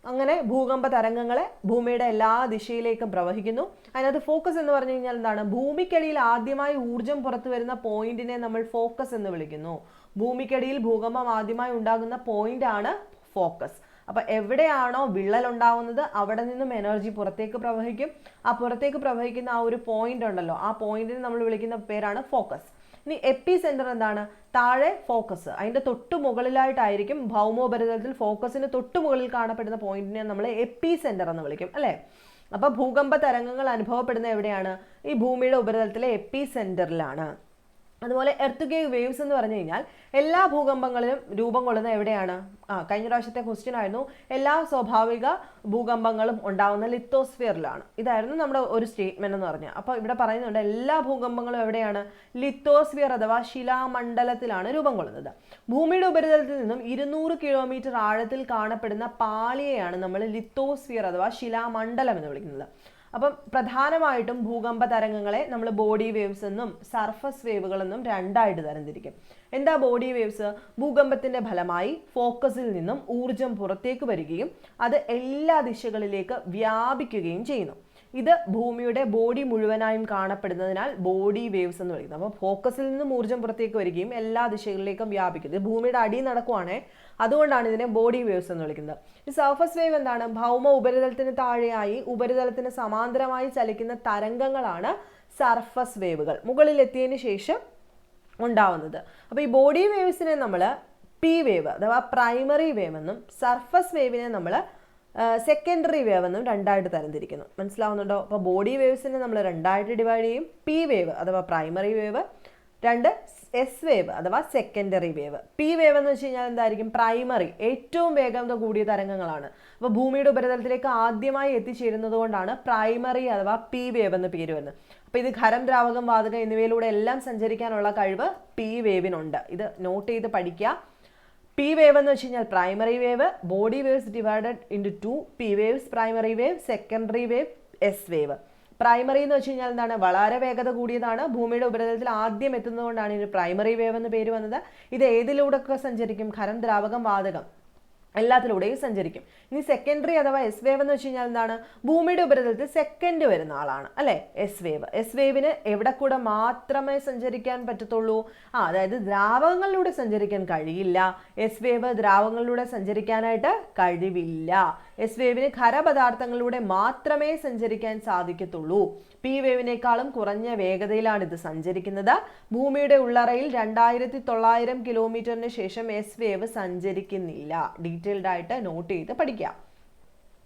അങ്ങനെ ഭൂകമ്പ തരംഗങ്ങളെ ഭൂമിയുടെ എല്ലാ ദിശയിലേക്കും പ്രവഹിക്കുന്നു. അതിനകത്ത് ഫോക്കസ് എന്ന് പറഞ്ഞു കഴിഞ്ഞാൽ എന്താണ്? ഭൂമിക്കടിയിൽ ആദ്യമായി ഊർജം പുറത്തു വരുന്ന പോയിന്റിനെ നമ്മൾ ഫോക്കസ് എന്ന് വിളിക്കുന്നു. ഭൂമിക്കടിയിൽ ഭൂകമ്പം ആദ്യമായി ഉണ്ടാകുന്ന പോയിന്റ് ആണ് ഫോക്കസ്. അപ്പൊ എവിടെയാണോ വിള്ളൽ ഉണ്ടാവുന്നത് അവിടെ നിന്നും എനർജി പുറത്തേക്ക് പ്രവഹിക്കും. ആ പുറത്തേക്ക് പ്രവഹിക്കുന്ന ആ ഒരു പോയിന്റ് ഉണ്ടല്ലോ, ആ പോയിന്റിനെ നമ്മൾ വിളിക്കുന്ന പേരാണ് ഫോക്കസ്. ഇനി എപ്പി സെന്റർ എന്താണ്? താഴെ ഫോക്കസ്, അതിന്റെ തൊട്ടു മുകളിലായിട്ടായിരിക്കും ഭൗമോപരിതലത്തിൽ ഫോക്കസിന് തൊട്ടു മുകളിൽ കാണപ്പെടുന്ന പോയിന്റിനെ നമ്മൾ എപ്പി സെന്റർ എന്ന് വിളിക്കും, അല്ലേ? അപ്പൊ ഭൂകമ്പ തരംഗങ്ങൾ അനുഭവപ്പെടുന്ന എവിടെയാണ്? ഈ ഭൂമിയുടെ ഉപരിതലത്തിലെ എപ്പി സെന്ററിലാണ്. അതുപോലെ എർത്ത് വേവ്സ് എന്ന് പറഞ്ഞു കഴിഞ്ഞാൽ എല്ലാ ഭൂകമ്പങ്ങളിലും രൂപം കൊള്ളുന്ന എവിടെയാണ്? കഴിഞ്ഞ പ്രാവശ്യത്തെ ക്വസ്റ്റ്യൻ ആയിരുന്നു, എല്ലാ സ്വാഭാവിക ഭൂകമ്പങ്ങളും ഉണ്ടാവുന്ന ലിത്തോസ്ഫിയറിലാണ്. ഇതായിരുന്നു നമ്മുടെ ഒരു സ്റ്റേറ്റ്മെന്റ് എന്ന് പറഞ്ഞാൽ. അപ്പോൾ ഇവിടെ പറയുന്നുണ്ട് എല്ലാ ഭൂകമ്പങ്ങളും എവിടെയാണ്? ലിത്തോസ്ഫിയർ അഥവാ ശിലാമണ്ഡലത്തിലാണ് രൂപം കൊള്ളുന്നത്. ഭൂമിയുടെ ഉപരിതലത്തിൽ നിന്നും 200 കിലോമീറ്റർ ആഴത്തിൽ കാണപ്പെടുന്ന പാളിയെയാണ് നമ്മൾ ലിത്തോസ്ഫിയർ അഥവാ ശിലാമണ്ഡലം എന്ന് വിളിക്കുന്നത്. അപ്പം പ്രധാനമായിട്ടും ഭൂകമ്പ തരംഗങ്ങളെ നമ്മൾ ബോഡി വേവ്സ് എന്നും സർഫസ് വേവുകൾ എന്നും 2ആയിട്ട് തരംതിരിക്കും. എന്താ ബോഡി വേവ്സ്? ഭൂകമ്പത്തിന്റെ ഫലമായി ഫോക്കസിൽ നിന്നും ഊർജം പുറത്തേക്ക് വരികയും അത് എല്ലാ ദിശകളിലേക്ക് വ്യാപിക്കുകയും ചെയ്യുന്നു. ഇത് ഭൂമിയുടെ ബോഡി മുഴുവനായും കാണപ്പെടുന്നതിനാൽ ബോഡി വേവ്സ് എന്ന് വിളിക്കുന്നത്. അപ്പോൾ ഫോക്കസിൽ നിന്നും ഊർജം പുറത്തേക്ക് വരികയും എല്ലാ ദിശകളിലേക്കും വ്യാപിക്കുന്നത്. ഭൂമിയുടെ അടിയിൽ നടക്കുവാണേ, അതുകൊണ്ടാണ് ഇതിനെ ബോഡി വേവ്സ് എന്ന് വിളിക്കുന്നത്. ഈ സർഫസ് വേവ് എന്താണ്? ഭൗമ ഉപരിതലത്തിന് താഴെയായി ഉപരിതലത്തിന് സമാന്തരമായി ചലിക്കുന്ന തരംഗങ്ങളാണ് സർഫസ് വേവുകൾ. മുകളിലെത്തിയതിന് ശേഷം ഉണ്ടാവുന്നത്. അപ്പോൾ ഈ ബോഡി വേവ്സിനെ നമ്മൾ പി വേവ് അഥവാ പ്രൈമറി വേവ് എന്നും സർഫസ് വേവിനെ നമ്മൾ സെക്കൻഡറി വേവ് എന്നും രണ്ടായിട്ട് തരംതിരിക്കുന്നു. മനസ്സിലാവുന്നുണ്ടോ? അപ്പോൾ ബോഡി വേവ്സിനെ നമ്മൾ രണ്ടായിട്ട് ഡിവൈഡ് ചെയ്യും. പി വേവ് അഥവാ പ്രൈമറി വേവ്, രണ്ട് എസ് വേവ് അഥവാ സെക്കൻഡറി വേവ്. പി വേവ് എന്ന് വെച്ച് കഴിഞ്ഞാൽ എന്തായിരിക്കും? പ്രൈമറി, ഏറ്റവും വേഗത കൂടിയ തരംഗങ്ങളാണ്. അപ്പോൾ ഭൂമിയുടെ ഉപരിതലത്തിലേക്ക് ആദ്യമായി എത്തിച്ചേരുന്നത് കൊണ്ടാണ് പ്രൈമറി അഥവാ പി വേവ് എന്ന് പേര് വരുന്നത്. അപ്പോൾ ഇത് ഖരം, ദ്രാവകം, വാതകം എന്നിവയിലൂടെ എല്ലാം സഞ്ചരിക്കാനുള്ള കഴിവ് പി വേവിനുണ്ട്. ഇത് നോട്ട് ചെയ്ത് പഠിക്കുക. പി വേവ് എന്ന് വെച്ച് കഴിഞ്ഞാൽ primary wave, body waves divided into 2, P waves, primary wave, secondary wave, S wave. Primary എന്ന് വെച്ച് കഴിഞ്ഞാൽ എന്താണ്? വളരെ വേഗത കൂടിയതാണ്. ഭൂമിയുടെ ഉപരിതലത്തിൽ ആദ്യം എത്തുന്നതുകൊണ്ടാണ് ഇതിന് പ്രൈമറി വേവ് എന്ന് പേര് വന്നത്. ഇത് ഏതിലൂടെയൊക്കെ സഞ്ചരിക്കും? ഖരം, ദ്രാവകം, വാതകം എല്ലാത്തിലൂടെയും സഞ്ചരിക്കും. ഇനി സെക്കൻഡറി അഥവാ എസ് വേവ് എന്ന് വെച്ച് കഴിഞ്ഞാൽ എന്താണ്? ഭൂമിയുടെ ഉപരിതലത്തിൽ സെക്കൻഡ് വരുന്ന ആളാണ് അല്ലെ എസ് വേവ്. എസ് വേവിന് എവിടെ കൂടെ മാത്രമേ സഞ്ചരിക്കാൻ പറ്റത്തുള്ളൂ? അതായത് ദ്രാവകങ്ങളിലൂടെ സഞ്ചരിക്കാൻ കഴിയില്ല. എസ് വേവ് ദ്രാവകങ്ങളിലൂടെ സഞ്ചരിക്കാനായിട്ട് കഴിവില്ല. എസ് വേവിന് ഖരപദാർത്ഥങ്ങളിലൂടെ മാത്രമേ സഞ്ചരിക്കാൻ സാധിക്കത്തുള്ളൂ. പി വേവിനേക്കാളും കുറഞ്ഞ വേഗതയിലാണ് ഇത് സഞ്ചരിക്കുന്നത്. ഭൂമിയുടെ ഉള്ളറയിൽ 2900 കിലോമീറ്ററിന് ശേഷം എസ് വേവ് സഞ്ചരിക്കുന്നില്ല. ഡീറ്റെയിൽഡ് ആയിട്ട് നോട്ട് ചെയ്ത് പഠിക്കാം.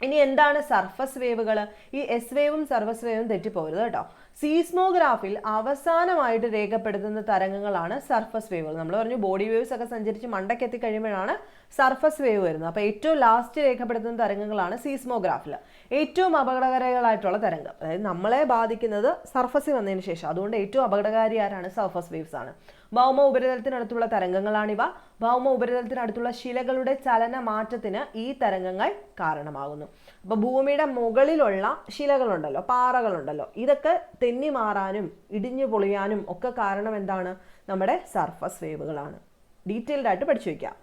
ഇനി എന്താണ് സർഫസ് വേവുകൾ? ഈ എസ് വേവും സർഫസ് വേവും തെറ്റിപ്പോകരുത് കേട്ടോ. സീസ്മോഗ്രാഫിൽ അവസാനമായിട്ട് രേഖപ്പെടുത്തുന്ന തരംഗങ്ങളാണ് സർഫസ് വേവുകൾ. നമ്മൾ പറഞ്ഞു ബോഡി വേവ്സ് ഒക്കെ സഞ്ചരിച്ച് മണ്ടയ്ക്ക് എത്തിക്കഴിയുമ്പോഴാണ് സർഫസ് വേവ് വരുന്നത്. അപ്പോൾ ഏറ്റവും ലാസ്റ്റ് രേഖപ്പെടുത്തുന്ന തരംഗങ്ങളാണ് സീസ്മോഗ്രാഫിൽ. ഏറ്റവും അപകടകാരികളായിട്ടുള്ള തരംഗം, അതായത് നമ്മളെ ബാധിക്കുന്നത് സർഫസിൽ വന്നതിന് ശേഷം. അതുകൊണ്ട് ഏറ്റവും അപകടകാരി ആരാണ്? സർഫസ് വേവ്സ് ആണ്. ഭൗമ ഉപരിതലത്തിനടുത്തുള്ള തരംഗങ്ങളാണിവ. ഭൗമ ഉപരിതലത്തിനടുത്തുള്ള ശിലകളുടെ ചലന മാറ്റത്തിന് ഈ തരംഗങ്ങൾ കാരണമാകുന്നു. അപ്പോൾ ഭൂമിയുടെ മുകളിലുള്ള ശിലകളുണ്ടല്ലോ, പാറകളുണ്ടല്ലോ, ഇതൊക്കെ തെന്നി മാറാനും ഇടിഞ്ഞു പൊളിയാനും ഒക്കെ കാരണം എന്താണ്? നമ്മുടെ സർഫസ് വേവുകളാണ്. ഡീറ്റെയിൽഡ് ആയിട്ട് പഠിച്ചു വയ്ക്കാം.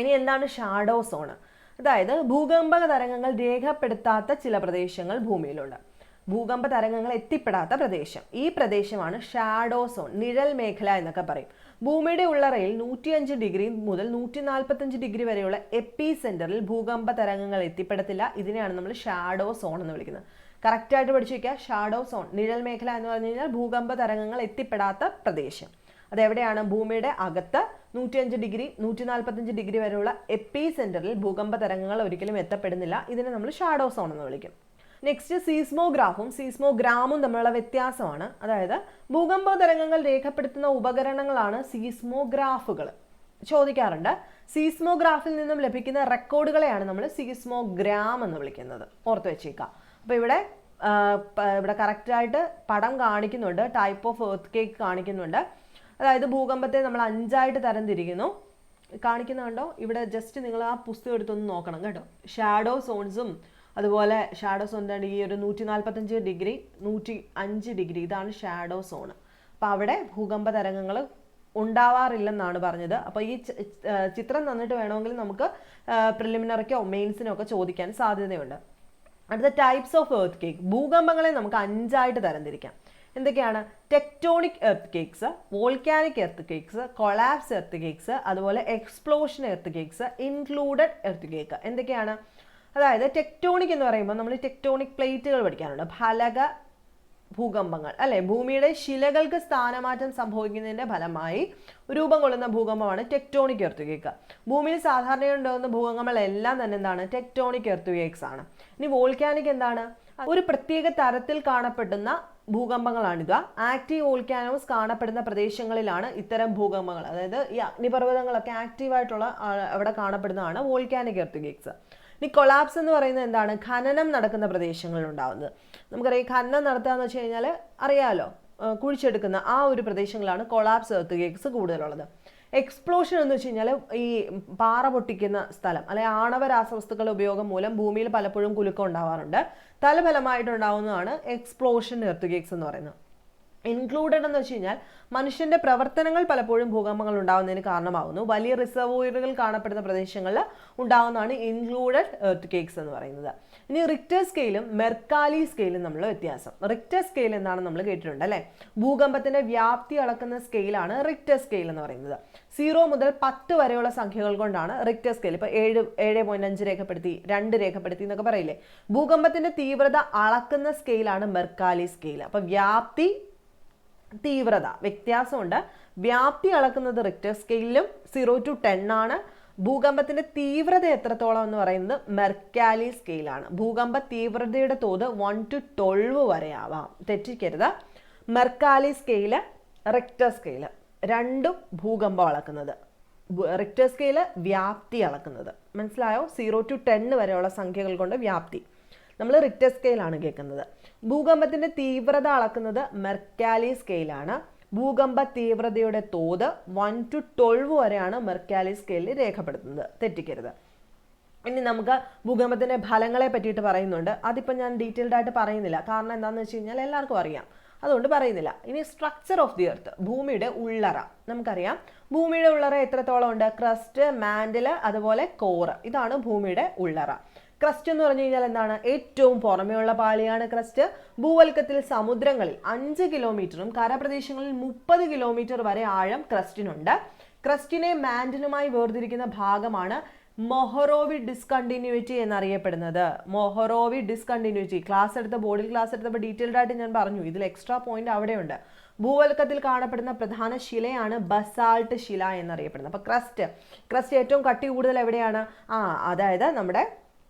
ഇനി എന്താണ് ഷാഡോ സോൺ? അതായത് ഭൂകമ്പ തരംഗങ്ങൾ രേഖപ്പെടുത്താത്ത ചില പ്രദേശങ്ങൾ ഭൂമിയിലുണ്ട്. ഭൂകമ്പ തരംഗങ്ങൾ എത്തിപ്പെടാത്ത പ്രദേശം, ഈ പ്രദേശമാണ് ഷാഡോ സോൺ, നിഴൽ മേഖല എന്നൊക്കെ പറയും. ഭൂമിയുടെ ഉള്ളറയിൽ 105 ഡിഗ്രി മുതൽ 145 ഡിഗ്രി വരെയുള്ള എപ്പി സെന്ററിൽ ഭൂകമ്പ തരംഗങ്ങൾ എത്തിപ്പെടത്തില്ല. ഇതിനെയാണ് നമ്മൾ ഷാഡോ സോൺ എന്ന് വിളിക്കുന്നത്. കറക്റ്റായിട്ട് പഠിച്ചു വയ്ക്കുക. ഷാഡോ സോൺ, നിഴൽ മേഖല എന്ന് പറഞ്ഞു കഴിഞ്ഞാൽ ഭൂകമ്പ തരംഗങ്ങൾ എത്തിപ്പെടാത്ത പ്രദേശം. അതെവിടെയാണ്? ഭൂമിയുടെ അകത്ത് 105 ഡിഗ്രി 145 ഡിഗ്രി വരെയുള്ള എപ്പി സെന്ററിൽ ഭൂകമ്പ തരംഗങ്ങൾ ഒരിക്കലും എത്തപ്പെടുന്നില്ല. ഇതിനെ നമ്മൾ ഷാഡോ സോൺ എന്ന് വിളിക്കും. നെക്സ്റ്റ് സീസ്മോഗ്രാഫും സീസ്മോഗ്രാമും തമ്മിലുള്ള വ്യത്യാസമാണ്. അതായത് ഭൂകമ്പ തരംഗങ്ങൾ രേഖപ്പെടുത്തുന്ന ഉപകരണങ്ങളാണ് സീസ്മോഗ്രാഫുകൾ. ചോദിക്കാറുണ്ട്. സീസ്മോഗ്രാഫിൽ നിന്നും ലഭിക്കുന്ന റെക്കോർഡുകളെയാണ് നമ്മൾ സീസ്മോഗ്രാം എന്ന് വിളിക്കുന്നത്. ഓർത്ത് വെച്ചേക്കാം. അപ്പോൾ ഇവിടെ കറക്റ്റായിട്ട് പടം കാണിക്കുന്നുണ്ട്, ടൈപ്പ് ഓഫ് എർത്ത് കേക്ക് കാണിക്കുന്നുണ്ട്. അതായത് ഭൂകമ്പത്തെ നമ്മൾ 5ആയിട്ട് തരംതിരിക്കുന്നു. കാണിക്കുന്നുണ്ടോ? ഇവിടെ ജസ്റ്റ് നിങ്ങൾ ആ പുസ്തകം എടുത്തൊന്ന് നോക്കണം കേട്ടോ. ഷാഡോ സോൺസും അതുപോലെ ഷാഡോ സോൺ ഈ ഒരു 145 ഡിഗ്രി 105 ഡിഗ്രി ഇതാണ് ഷാഡോ സോൺ. അപ്പോൾ അവിടെ ഭൂകമ്പ തരംഗങ്ങൾ ഉണ്ടാവാറില്ലെന്നാണ് പറഞ്ഞത്. അപ്പോൾ ഈ ചിത്രം തന്നിട്ട് വേണമെങ്കിൽ നമുക്ക് പ്രിലിമിനറിക്കോ മെയിൻസിനോ ഒക്കെ ചോദിക്കാൻ സാധ്യതയുണ്ട്. അടുത്ത ടൈപ്സ് ഓഫ് എർത്ത് കേക്ക്. ഭൂകമ്പങ്ങളെ നമുക്ക് 5ആയിട്ട് തരംതിരിക്കാം. എന്തൊക്കെയാണ്? Tectonic earthquakes, volcanic earthquakes, collapse earthquakes, അതുപോലെ explosion earthquakes, included earthquake. എന്തൊക്കെയാണ്? അതായത് ടെക്ടോണിക് എന്ന് പറയുമ്പോൾ നമ്മൾ ടെക്ടോണിക് പ്ലേറ്റുകൾ പഠിക്കാറുണ്ട്. ഫലക ഭൂകമ്പങ്ങൾ അല്ലെ, ഭൂമിയുടെ ശിലകൾക്ക് സ്ഥാനമാറ്റം സംഭവിക്കുന്നതിന്റെ ഫലമായി രൂപം കൊള്ളുന്ന ഭൂകമ്പമാണ് ടെക്ടോണിക് എർത്ത് കേക്ക്. ഭൂമിയിൽ സാധാരണയായി ഉണ്ടാകുന്ന ഭൂകമ്പങ്ങളെല്ലാം തന്നെ എന്താണ്? ടെക്ടോണിക് എർത്ത് കേക്ക്സ് ആണ്. ഇനി വോൾക്കാനിക് എന്താണ്? ഒരു പ്രത്യേക തരത്തിൽ കാണപ്പെടുന്ന ഭൂകമ്പങ്ങളാണിത്. ആക്റ്റീവ് വോൾക്കാനോസ് കാണപ്പെടുന്ന പ്രദേശങ്ങളിലാണ് ഇത്തരം ഭൂകമ്പങ്ങൾ, അതായത് ഈ അഗ്നിപർവ്വതങ്ങളൊക്കെ ആക്റ്റീവായിട്ടുള്ള അവിടെ കാണപ്പെടുന്നതാണ് വോൾക്കാനിക് എർത്ത് കേക്ക്സ്. ഇനി കൊളാപ്സ് എന്ന് പറയുന്നത് എന്താണ്? ഖനനം നടക്കുന്ന പ്രദേശങ്ങളിൽ ഉണ്ടാകുന്നത്. നമുക്കറിയാം ഖനനം നടത്തുക എന്ന് വെച്ച് കഴിഞ്ഞാൽ അറിയാമല്ലോ, കുഴിച്ചെടുക്കുന്ന ആ ഒരു പ്രദേശങ്ങളാണ് കൊളാപ്സ് എർത്ത് കേക്ക്സ് കൂടുതലുള്ളത്. എക്സ്പ്ലോഷൻ എന്ന് വെച്ച് കഴിഞ്ഞാൽ ഈ പാറ പൊട്ടിക്കുന്ന സ്ഥലം അല്ലെ, ആണവ രാസവസ്തുക്കളുടെ ഉപയോഗം മൂലം ഭൂമിയിൽ പലപ്പോഴും കുലുക്കം ഉണ്ടാവാറുണ്ട്. തൽഫലമായിട്ടുണ്ടാവുന്നതാണ് എക്സ്പ്ലോഷൻ എർത്ത് കേക്ക്സ് എന്ന് പറയുന്നത്. ഇൻക്ലൂഡഡ് എന്ന് വെച്ച് കഴിഞ്ഞാൽ മനുഷ്യന്റെ പ്രവർത്തനങ്ങൾ പലപ്പോഴും ഭൂകമ്പങ്ങൾ ഉണ്ടാകുന്നതിന് കാരണമാകുന്നു. വലിയ റിസർവോയറുകൾ കാണപ്പെടുന്ന പ്രദേശങ്ങളിൽ ഉണ്ടാകുന്നതാണ് ഇൻക്ലൂഡഡ് എർത്ത് കേക്ക്സ് എന്ന് പറയുന്നത്. ഇനി റിക്ടർ സ്കെയിലും മെർക്കാലി സ്കെയിലും തമ്മിലുള്ള വ്യത്യാസം. റിക്ടർ സ്കെയിൽ എന്താണ് നമ്മൾ കേട്ടിട്ടുണ്ട് അല്ലേ? ഭൂകമ്പത്തിന്റെ വ്യാപ്തി അളക്കുന്ന സ്കെയിലാണ് റിക്ടർ സ്കെയിൽ എന്ന് പറയുന്നത്. 0 മുതൽ 10 വരെയുള്ള സംഖ്യകൾ കൊണ്ടാണ് റിക്ടർ സ്കെയിൽ. ഇപ്പോൾ 7.5 രേഖപ്പെടുത്തി, 2 രേഖപ്പെടുത്തി എന്നൊക്കെ പറയില്ലേ. ഭൂകമ്പത്തിന്റെ തീവ്രത അളക്കുന്ന സ്കെയിലാണ് മെർക്കാലി സ്കെയിൽ. അപ്പൊ വ്യാപ്തി തീവ്രത വ്യത്യാസമുണ്ട്. വ്യാപ്തി അളക്കുന്നത് റിക്ടർ സ്കെയിലും 0 to 10 ആണ്. ഭൂകമ്പത്തിന്റെ തീവ്രത എത്രത്തോളം എന്ന് പറയുന്നത് മെർക്കാലി സ്കെയിലാണ്. ഭൂകമ്പ തീവ്രതയുടെ തോത് 1 to 12 വരെ ആവാം, തെറ്റിക്കരുത്. മെർക്കാലി സ്കെയില്, റിക്ടർ സ്കെയില് രണ്ടും ഭൂകമ്പം അളക്കുന്നത്. റിക്ടർ സ്കെയില് വ്യാപ്തി അളക്കുന്നത്. മനസ്സിലായോ? 0 to 10 വരെയുള്ള സംഖ്യകൾ കൊണ്ട് വ്യാപ്തി. നമ്മൾ റിക്ടർ സ്കെയിലാണ് കേൾക്കുന്നത്. ഭൂകമ്പത്തിന്റെ തീവ്രത അളക്കുന്നത് മെർക്കാലി സ്കെയിലാണ്. ഭൂകമ്പ തീവ്രതയുടെ തോത് 1 to 12 വരെയാണ് മെർക്കാലി സ്കെയിലിൽ രേഖപ്പെടുത്തുന്നത്, തെറ്റിക്കരുത്. ഇനി നമുക്ക് ഭൂകമ്പത്തിന്റെ ഫലങ്ങളെ പറ്റിയിട്ട് പറയുന്നുണ്ട്. അതിപ്പോൾ ഞാൻ ഡീറ്റെയിൽഡ് ആയിട്ട് പറയുന്നില്ല, കാരണം എന്താണെന്ന് വെച്ച് കഴിഞ്ഞാൽ എല്ലാവർക്കും അറിയാം, അതുകൊണ്ട് പറയുന്നില്ല. ഇനി സ്ട്രക്ചർ ഓഫ് ദി എർത്ത്, ഭൂമിയുടെ ഉള്ളറ. നമുക്കറിയാം ഭൂമിയുടെ ഉള്ളറ എത്രത്തോളം ഉണ്ട്? ക്രസ്റ്റ്, മാൻഡില്, അതുപോലെ കോറ്. ഇതാണ് ഭൂമിയുടെ ഉള്ളറ. ക്രസ്റ്റ് എന്ന് പറഞ്ഞു കഴിഞ്ഞാൽ എന്താണ്? ഏറ്റവും പുറമെയുള്ള പാളിയാണ് ക്രസ്റ്റ്. ഭൂവൽക്കത്തിൽ സമുദ്രങ്ങളിൽ 5 കിലോമീറ്ററും കരപ്രദേശങ്ങളിൽ 30 കിലോമീറ്റർ വരെ ആഴം ക്രസ്റ്റിനുണ്ട്. ക്രസ്റ്റിനെ മാൻഡിലുമായി വേർതിരിക്കുന്ന ഭാഗമാണ് മൊഹറോവി ഡിസ്കണ്ടിന്യൂറ്റി എന്നറിയപ്പെടുന്നത്. മൊഹറോവി ഡിസ്കണ്ടിന്യൂറ്റി ബോർഡിൽ ക്ലാസ് എടുത്തപ്പോൾ ഡീറ്റെയിൽഡ് ആയിട്ട് ഞാൻ പറഞ്ഞു. ഇതിൽ എക്സ്ട്രാ പോയിന്റ് അവിടെയുണ്ട്. ഭൂവൽക്കത്തിൽ കാണപ്പെടുന്ന പ്രധാന ശിലയാണ് ബസാൾട്ട് ശില എന്നറിയപ്പെടുന്നത്. അപ്പൊ ക്രസ്റ്റ് ഏറ്റവും കട്ടി കൂടുതൽ എവിടെയാണ്? അതായത് നമ്മുടെ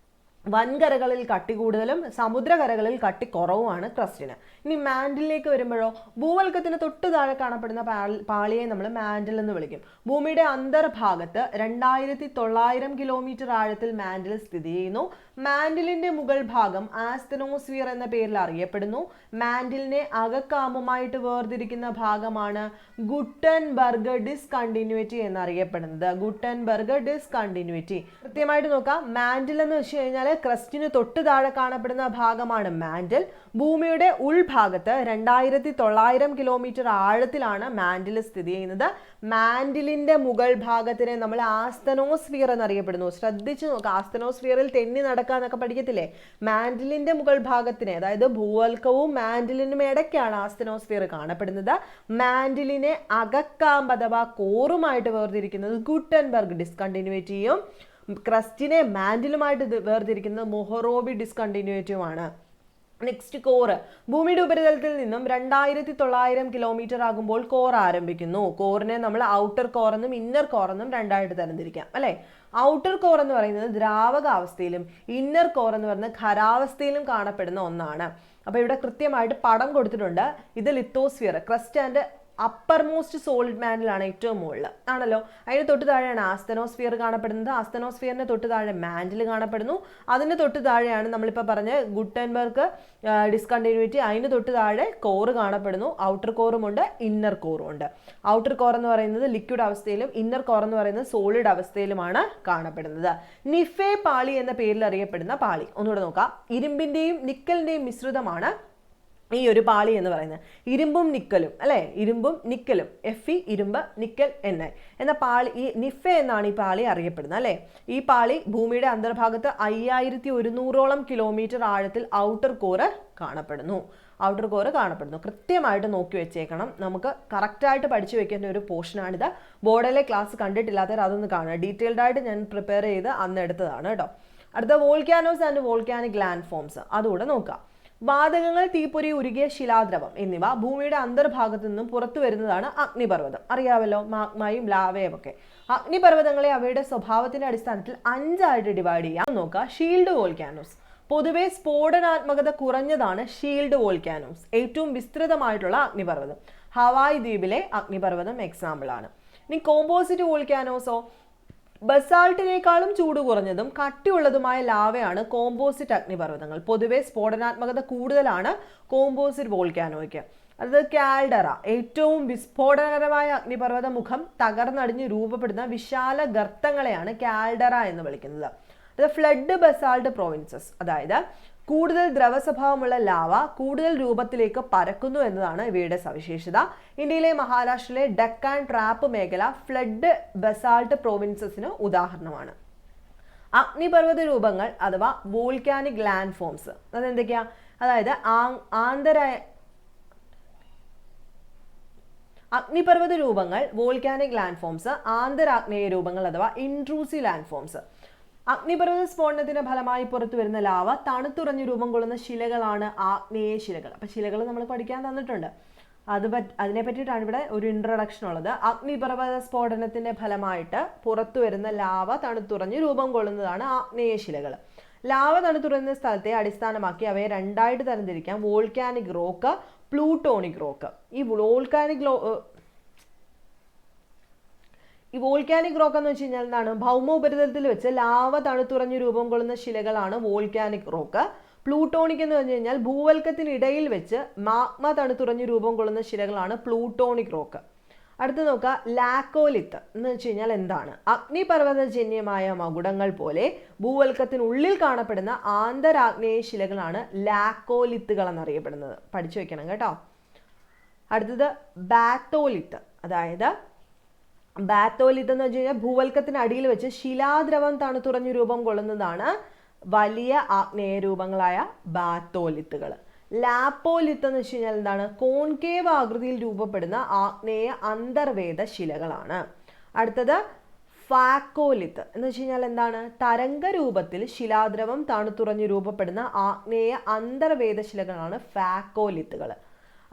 വൻകരകളിൽ കട്ടി കൂടുതലും സമുദ്രകരകളിൽ കട്ടി കുറവുമാണ് ക്രസ്റ്റിന്. ഇനി മാൻഡിലേക്ക് വരുമ്പോഴോ, ഭൂവൽക്കത്തിന് തൊട്ട് താഴെ കാണപ്പെടുന്ന പാളിയെ നമ്മൾ മാൻഡിൽ എന്ന് വിളിക്കും. ഭൂമിയുടെ അന്തർഭാഗത്ത് 2900 കിലോമീറ്റർ ആഴത്തിൽ മാൻഡിൽ സ്ഥിതി ചെയ്യുന്നു. മാൻഡിലിന്റെ മുകൾ ഭാഗം ആസ്തനോസ്ഫിയർ എന്ന പേരിൽ അറിയപ്പെടുന്നു. മാൻഡിലിനെ അകക്കാമ്പുമായിട്ട് വേർതിരിക്കുന്ന ഭാഗമാണ് ഗുട്ടൻബർഗ് ഡിസ്കണ്ടിന്യൂറ്റി എന്നറിയപ്പെടുന്നത്. ഗുട്ടൻബർഗ് ഡിസ്കണ്ടിന്യൂറ്റി കൃത്യമായിട്ട് നോക്കാം. മാൻഡിൽ എന്ന് വെച്ച് കഴിഞ്ഞാൽ ക്രസ്റ്റിന് തൊട്ട് താഴെ കാണപ്പെടുന്ന ഭാഗമാണ് മാൻഡിൽ. ഭൂമിയുടെ ഉൾഭാഗത്ത് 2900 കിലോമീറ്റർ ആഴത്തിലാണ് മാൻഡിൽ സ്ഥിതി ചെയ്യുന്നത്. മാൻഡിലിന്റെ മുകൾ ഭാഗത്തിനെ നമ്മൾ ആസ്തനോസ്ഫിയർ എന്നറിയപ്പെടുന്നു. ശ്രദ്ധിച്ചു നോക്കാം, ആസ്തനോസ്ഫിയറിൽ തെന്നി നടക്കാന്നൊക്കെ പഠിക്കത്തില്ലേ? മാൻഡിലിന്റെ മുകൾ ഭാഗത്തിനെ, അതായത് ഭൂവൽക്കവും മാൻഡിലിനും ഇടയ്ക്കാണ് ആസ്തനോസ്ഫിയർ കാണപ്പെടുന്നത്. മാൻഡിലിനെ അകക്കാമ്പ് അഥവാ കോറുമായിട്ട് വേർതിരിക്കുന്നത് ഗുട്ടൻബർഗ് ഡിസ്കണ്ടിന്യൂറ്റിയും ക്രസ്റ്റിനെ മാൻഡിലുമായിട്ട് വേർതിരിക്കുന്നത് മൊഹറോവി ഡിസ്കണ്ടിന്യൂറ്റിയുമാണ്. Next core. ഭൂമിയുടെ ഉപരിതലത്തിൽ നിന്നും 2900 കിലോമീറ്റർ ആകുമ്പോൾ കോർ ആരംഭിക്കുന്നു. കോറിനെ നമ്മൾ ഔട്ടർ കോർ എന്നും ഇന്നർ കോർ എന്നും രണ്ടായിട്ട് തരംതിരിക്കാം, അല്ലെ? ഔട്ടർ കോർ എന്ന് പറയുന്നത് ദ്രാവകാവസ്ഥയിലും ഇന്നർ കോർ എന്ന് പറയുന്നത് ഖരാവസ്ഥയിലും കാണപ്പെടുന്ന ഒന്നാണ്. അപ്പൊ ഇവിടെ കൃത്യമായിട്ട് പടം കൊടുത്തിട്ടുണ്ട്. ഇത് lithosphere, crust and upper most solid മാൻഡിലാണ് ഏറ്റവും മുകളിൽ ആണല്ലോ. അതിന് തൊട്ട് താഴെയാണ് ആസ്തനോസ്ഫിയർ കാണപ്പെടുന്നത്. ആസ്തനോസ്ഫിയറിന് തൊട്ട് താഴെ മാൻഡിൽ കാണപ്പെടുന്നു. അതിന് തൊട്ട് താഴെയാണ് നമ്മളിപ്പോൾ പറഞ്ഞ ഗുട്ടൻബർഗ് ഡിസ്കണ്ടിന്യൂറ്റി. അതിന് തൊട്ട് താഴെ കോറ് കാണപ്പെടുന്നു. ഔട്ടർ കോറുമുണ്ട്, ഇന്നർ കോറും ഉണ്ട്. ഔട്ടർ കോർ എന്ന് പറയുന്നത് ലിക്വിഡ് അവസ്ഥയിലും ഇന്നർ കോർ എന്ന് പറയുന്നത് സോളിഡ് അവസ്ഥയിലുമാണ് കാണപ്പെടുന്നത്. നിഫെ പാളി എന്ന പേരിൽ അറിയപ്പെടുന്ന പാളി ഒന്നുകൂടെ നോക്കാം. ഇരുമ്പിന്റെയും നിക്കലിന്റെയും മിശ്രിതമാണ് ഈ ഒരു പാളി എന്ന് പറയുന്നത്. ഇരുമ്പും നിക്കലും, അല്ലെ? ഇരുമ്പും നിക്കലും, Fe ഇരുമ്പ്, നിക്കൽ Ni എന്ന പാളി, ഈ നിഫെ എന്നാണ് ഈ പാളി അറിയപ്പെടുന്നത്, അല്ലെ? ഈ പാളി ഭൂമിയുടെ അന്തർഭാഗത്ത് 5100ഓളം കിലോമീറ്റർ ആഴത്തിൽ ഔട്ടർ കോറ് കാണപ്പെടുന്നു. കൃത്യമായിട്ട് നോക്കി വെച്ചേക്കണം. നമുക്ക് കറക്റ്റായിട്ട് പഠിച്ചു വെക്കേണ്ട ഒരു പോർഷനാണിത്. ബോർഡിലെ ക്ലാസ് കണ്ടിട്ടില്ലാത്തവർ അതൊന്ന് കാണുക. ഡീറ്റെയിൽഡ് ആയിട്ട് ഞാൻ പ്രിപ്പയർ ചെയ്ത് അന്ന് എടുത്തതാണ് കേട്ടോ. അടുത്ത volcanoes and volcanic land forms, അതുകൂടെ നോക്കാം. വാതകങ്ങൾ, തീപ്പൊരി, ഉരുകിയ ശിലാദ്രവം എന്നിവ ഭൂമിയുടെ അന്തർഭാഗത്തു നിന്നും പുറത്തു വരുന്നതാണ് അഗ്നിപർവ്വതം. അറിയാമല്ലോ, മാഗ്മയും ലാവയും ഒക്കെ. അഗ്നിപർവ്വതങ്ങളെ അവയുടെ സ്വഭാവത്തിന്റെ അടിസ്ഥാനത്തിൽ 5 ആയിട്ട് ഡിവൈഡ് ചെയ്യാം. നോക്കാം. Shield volcanoes. പൊതുവെ സ്ഫോടനാത്മകത കുറഞ്ഞതാണ് ഷീൽഡ് വോൾക്കാനോസ്. ഏറ്റവും വിസ്തൃതമായിട്ടുള്ള അഗ്നിപർവ്വതം. ഹവായ് ദ്വീപിലെ അഗ്നിപർവ്വതം എക്സാമ്പിൾ ആണ്. ഇനി കോമ്പോസിറ്റ് വോൾക്കാനോസോ, ബസാൾട്ടിനേക്കാളും ചൂട് കുറഞ്ഞതും കട്ടിയുള്ളതുമായ ലാവയാണ് കോമ്പോസിറ്റ് അഗ്നിപർവ്വതങ്ങൾ. പൊതുവെ സ്ഫോടനാത്മകത കൂടുതലാണ് കോമ്പോസിറ്റ് വോൾക്കാനോയ്ക്ക്. അത് കാൽഡറ, ഏറ്റവും വിസ്ഫോടനകരമായ അഗ്നിപർവ്വത മുഖം തകർന്നടിഞ്ഞ് രൂപപ്പെടുന്ന വിശാല ഗർത്തങ്ങളെയാണ് കാൽഡറ എന്ന് വിളിക്കുന്നത്. അത് ഫ്ലഡ് ബസാൾട്ട് പ്രോവിൻസസ്, അതായത് കൂടുതൽ ദ്രവസ്വഭാവമുള്ള ലാവ കൂടുതൽ രൂപത്തിലേക്ക് പരക്കുന്നു എന്നതാണ് ഇവയുടെ സവിശേഷത. ഇന്ത്യയിലെ മഹാരാഷ്ട്രയിലെ ഡക്കാൻ ട്രാപ്പ് മേഖല ഫ്ലഡ് ബസാൾട്ട് പ്രോവിൻസസിന് ഉദാഹരണമാണ്. അഗ്നിപർവ്വത രൂപങ്ങൾ അഥവാ വോൾക്കാനിക് ലാൻഡ് ഫോംസ് അതെന്തൊക്കെയാ? അതായത് അഗ്നിപർവ്വത രൂപങ്ങൾ, വോൾക്കാനിക് ലാൻഡ് ഫോംസ്, ആന്തരാഗ്നേയ രൂപങ്ങൾ അഥവാ ഇൻട്രൂസീവ് ലാൻഡ് ഫോംസ്. അഗ്നിപർവ്വത സ്ഫോടനത്തിന്റെ ഫലമായി പുറത്തു വരുന്ന ലാവ തണുത്തുറഞ്ഞ് രൂപം കൊള്ളുന്ന ശിലകളാണ് ആഗ്നേയ ശിലകൾ. അപ്പൊ ശിലകൾ നമ്മൾ പഠിക്കാൻ തന്നിട്ടുണ്ട്. അതിനെ പറ്റിയിട്ടാണ് ഇവിടെ ഒരു ഇൻട്രൊഡക്ഷൻ ഉള്ളത്. അഗ്നിപർവ്വത സ്ഫോടനത്തിന്റെ ഫലമായിട്ട് പുറത്തു വരുന്ന ലാവ തണുത്തുറഞ്ഞ് രൂപം കൊള്ളുന്നതാണ് ആഗ്നേയശിലകൾ. ലാവ തണുത്തുറഞ്ഞ സ്ഥലത്തെ അടിസ്ഥാനമാക്കി അവയെ രണ്ടായിട്ട് തരംതിരിക്കാം: വോൾക്കാനിക് റോക്ക്, പ്ലൂട്ടോണിക് റോക്ക്. ഈ വോൾക്കാനിക് റോക്ക് എന്ന് വെച്ച് കഴിഞ്ഞാൽ എന്താണ്? ഭൗമോപരിതലത്തിൽ വെച്ച് ലാവ തണുത്തുറഞ്ഞ് രൂപം കൊള്ളുന്ന ശിലകളാണ് വോൾക്കാനിക് റോക്ക്. പ്ലൂട്ടോണിക് എന്ന് പറഞ്ഞു കഴിഞ്ഞാൽ ഭൂവൽക്കത്തിനിടയിൽ വെച്ച് മാഗ്മ തണുത്തുറഞ്ഞ് രൂപം കൊള്ളുന്ന ശിലകളാണ് പ്ലൂട്ടോണിക് റോക്ക്. അടുത്ത് നോക്കുക, ലാക്കോലിത്ത് എന്ന് വെച്ച് കഴിഞ്ഞാൽ എന്താണ്? അഗ്നിപർവ്വതജന്യമായ മകുടങ്ങൾ പോലെ ഭൂവൽക്കത്തിനുള്ളിൽ കാണപ്പെടുന്ന ആന്തരാഗ്നേയ ശിലകളാണ് ലാക്കോലിത്തുകൾ എന്നറിയപ്പെടുന്നത്. പഠിച്ചു വെക്കണം കേട്ടോ. അടുത്തത് ബാത്തോലിത്ത്. അതായത് ബാത്തോലിത്ത് എന്ന് വെച്ച് കഴിഞ്ഞാൽ ഭൂവൽക്കത്തിന് അടിയിൽ വെച്ച് ശിലാദ്രവം തണുത്തുറഞ്ഞ് രൂപം കൊള്ളുന്നതാണ് വലിയ ആഗ്നേയ രൂപങ്ങളായ ബാത്തോലിത്തുകൾ. ലാപ്പോലിത്ത് എന്ന് വെച്ച് കഴിഞ്ഞാൽ എന്താണ്? കോൺകേവ് ആകൃതിയിൽ രൂപപ്പെടുന്ന ആഗ്നേയ അന്തർവേദ ശിലകളാണ്. അടുത്തത് ഫാക്കോലിത്ത് എന്ന് വെച്ച് കഴിഞ്ഞാൽ എന്താണ്? തരംഗ രൂപത്തിൽ ശിലാദ്രവം തണുത്തുറഞ്ഞ് രൂപപ്പെടുന്ന ആഗ്നേയ അന്തർവേദ ശിലകളാണ് ഫാക്കോലിത്തുകൾ.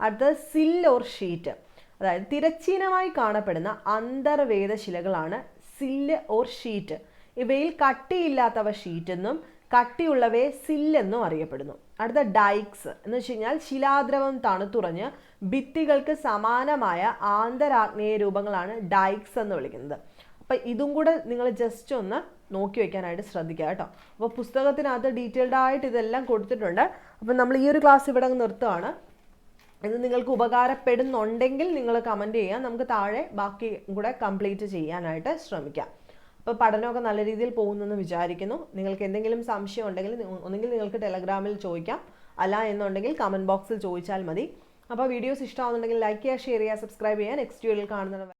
അടുത്തത് സിൽ ഓർ ഷീറ്റ്. അതായത് തിരശ്ചീനമായി കാണപ്പെടുന്ന അന്തർവേദ ശിലകളാണ് സില്ല് ഓർ ഷീറ്റ്. ഇവയിൽ കട്ടിയില്ലാത്തവ ഷീറ്റ് എന്നും കട്ടിയുള്ളവയെ സില്ലെന്നും അറിയപ്പെടുന്നു. അടുത്ത ഡൈക്സ് എന്ന് വെച്ച് കഴിഞ്ഞാൽ ശിലാദ്രവം തണുത്തുറഞ്ഞ് ഭിത്തികൾക്ക് സമാനമായ ആന്തരാഗ്നേയ രൂപങ്ങളാണ് ഡൈക്സ് എന്ന് വിളിക്കുന്നത്. അപ്പം ഇതും കൂടെ നിങ്ങൾ ജസ്റ്റ് ഒന്ന് നോക്കി വയ്ക്കാനായിട്ട് ശ്രദ്ധിക്കുക കേട്ടോ. അപ്പോൾ പുസ്തകത്തിനകത്ത് ഡീറ്റെയിൽഡ് ആയിട്ട് ഇതെല്ലാം കൊടുത്തിട്ടുണ്ട്. അപ്പം നമ്മൾ ഈ ഒരു ക്ലാസ് ഇവിടെ നിർത്തുകയാണ്. ഇത് നിങ്ങൾക്ക് ഉപകാരപ്പെടുന്നുണ്ടെങ്കിൽ നിങ്ങൾ കമൻറ്റ് ചെയ്യുക. നമുക്ക് താഴെ ബാക്കി കൂടെ കംപ്ലീറ്റ് ചെയ്യാനായിട്ട് ശ്രമിക്കാം. അപ്പോൾ പഠനമൊക്കെ നല്ല രീതിയിൽ പോകുന്നെന്ന് വിചാരിക്കുന്നു. നിങ്ങൾക്ക് എന്തെങ്കിലും സംശയം ഉണ്ടെങ്കിൽ ഒന്നെങ്കിൽ നിങ്ങൾക്ക് ടെലഗ്രാമിൽ ചോദിക്കാം, അല്ല എന്നുണ്ടെങ്കിൽ കമൻറ്റ് ബോക്സിൽ ചോദിച്ചാൽ മതി. അപ്പോൾ വീഡിയോസ് ഇഷ്ടമാകുന്നുണ്ടെങ്കിൽ ലൈക്ക് ചെയ്യുക, ഷെയർ ചെയ്യുക, സബ്സ്ക്രൈബ് ചെയ്യുക. നെക്സ്റ്റ് വീഡിയോയിൽ കാണുന്ന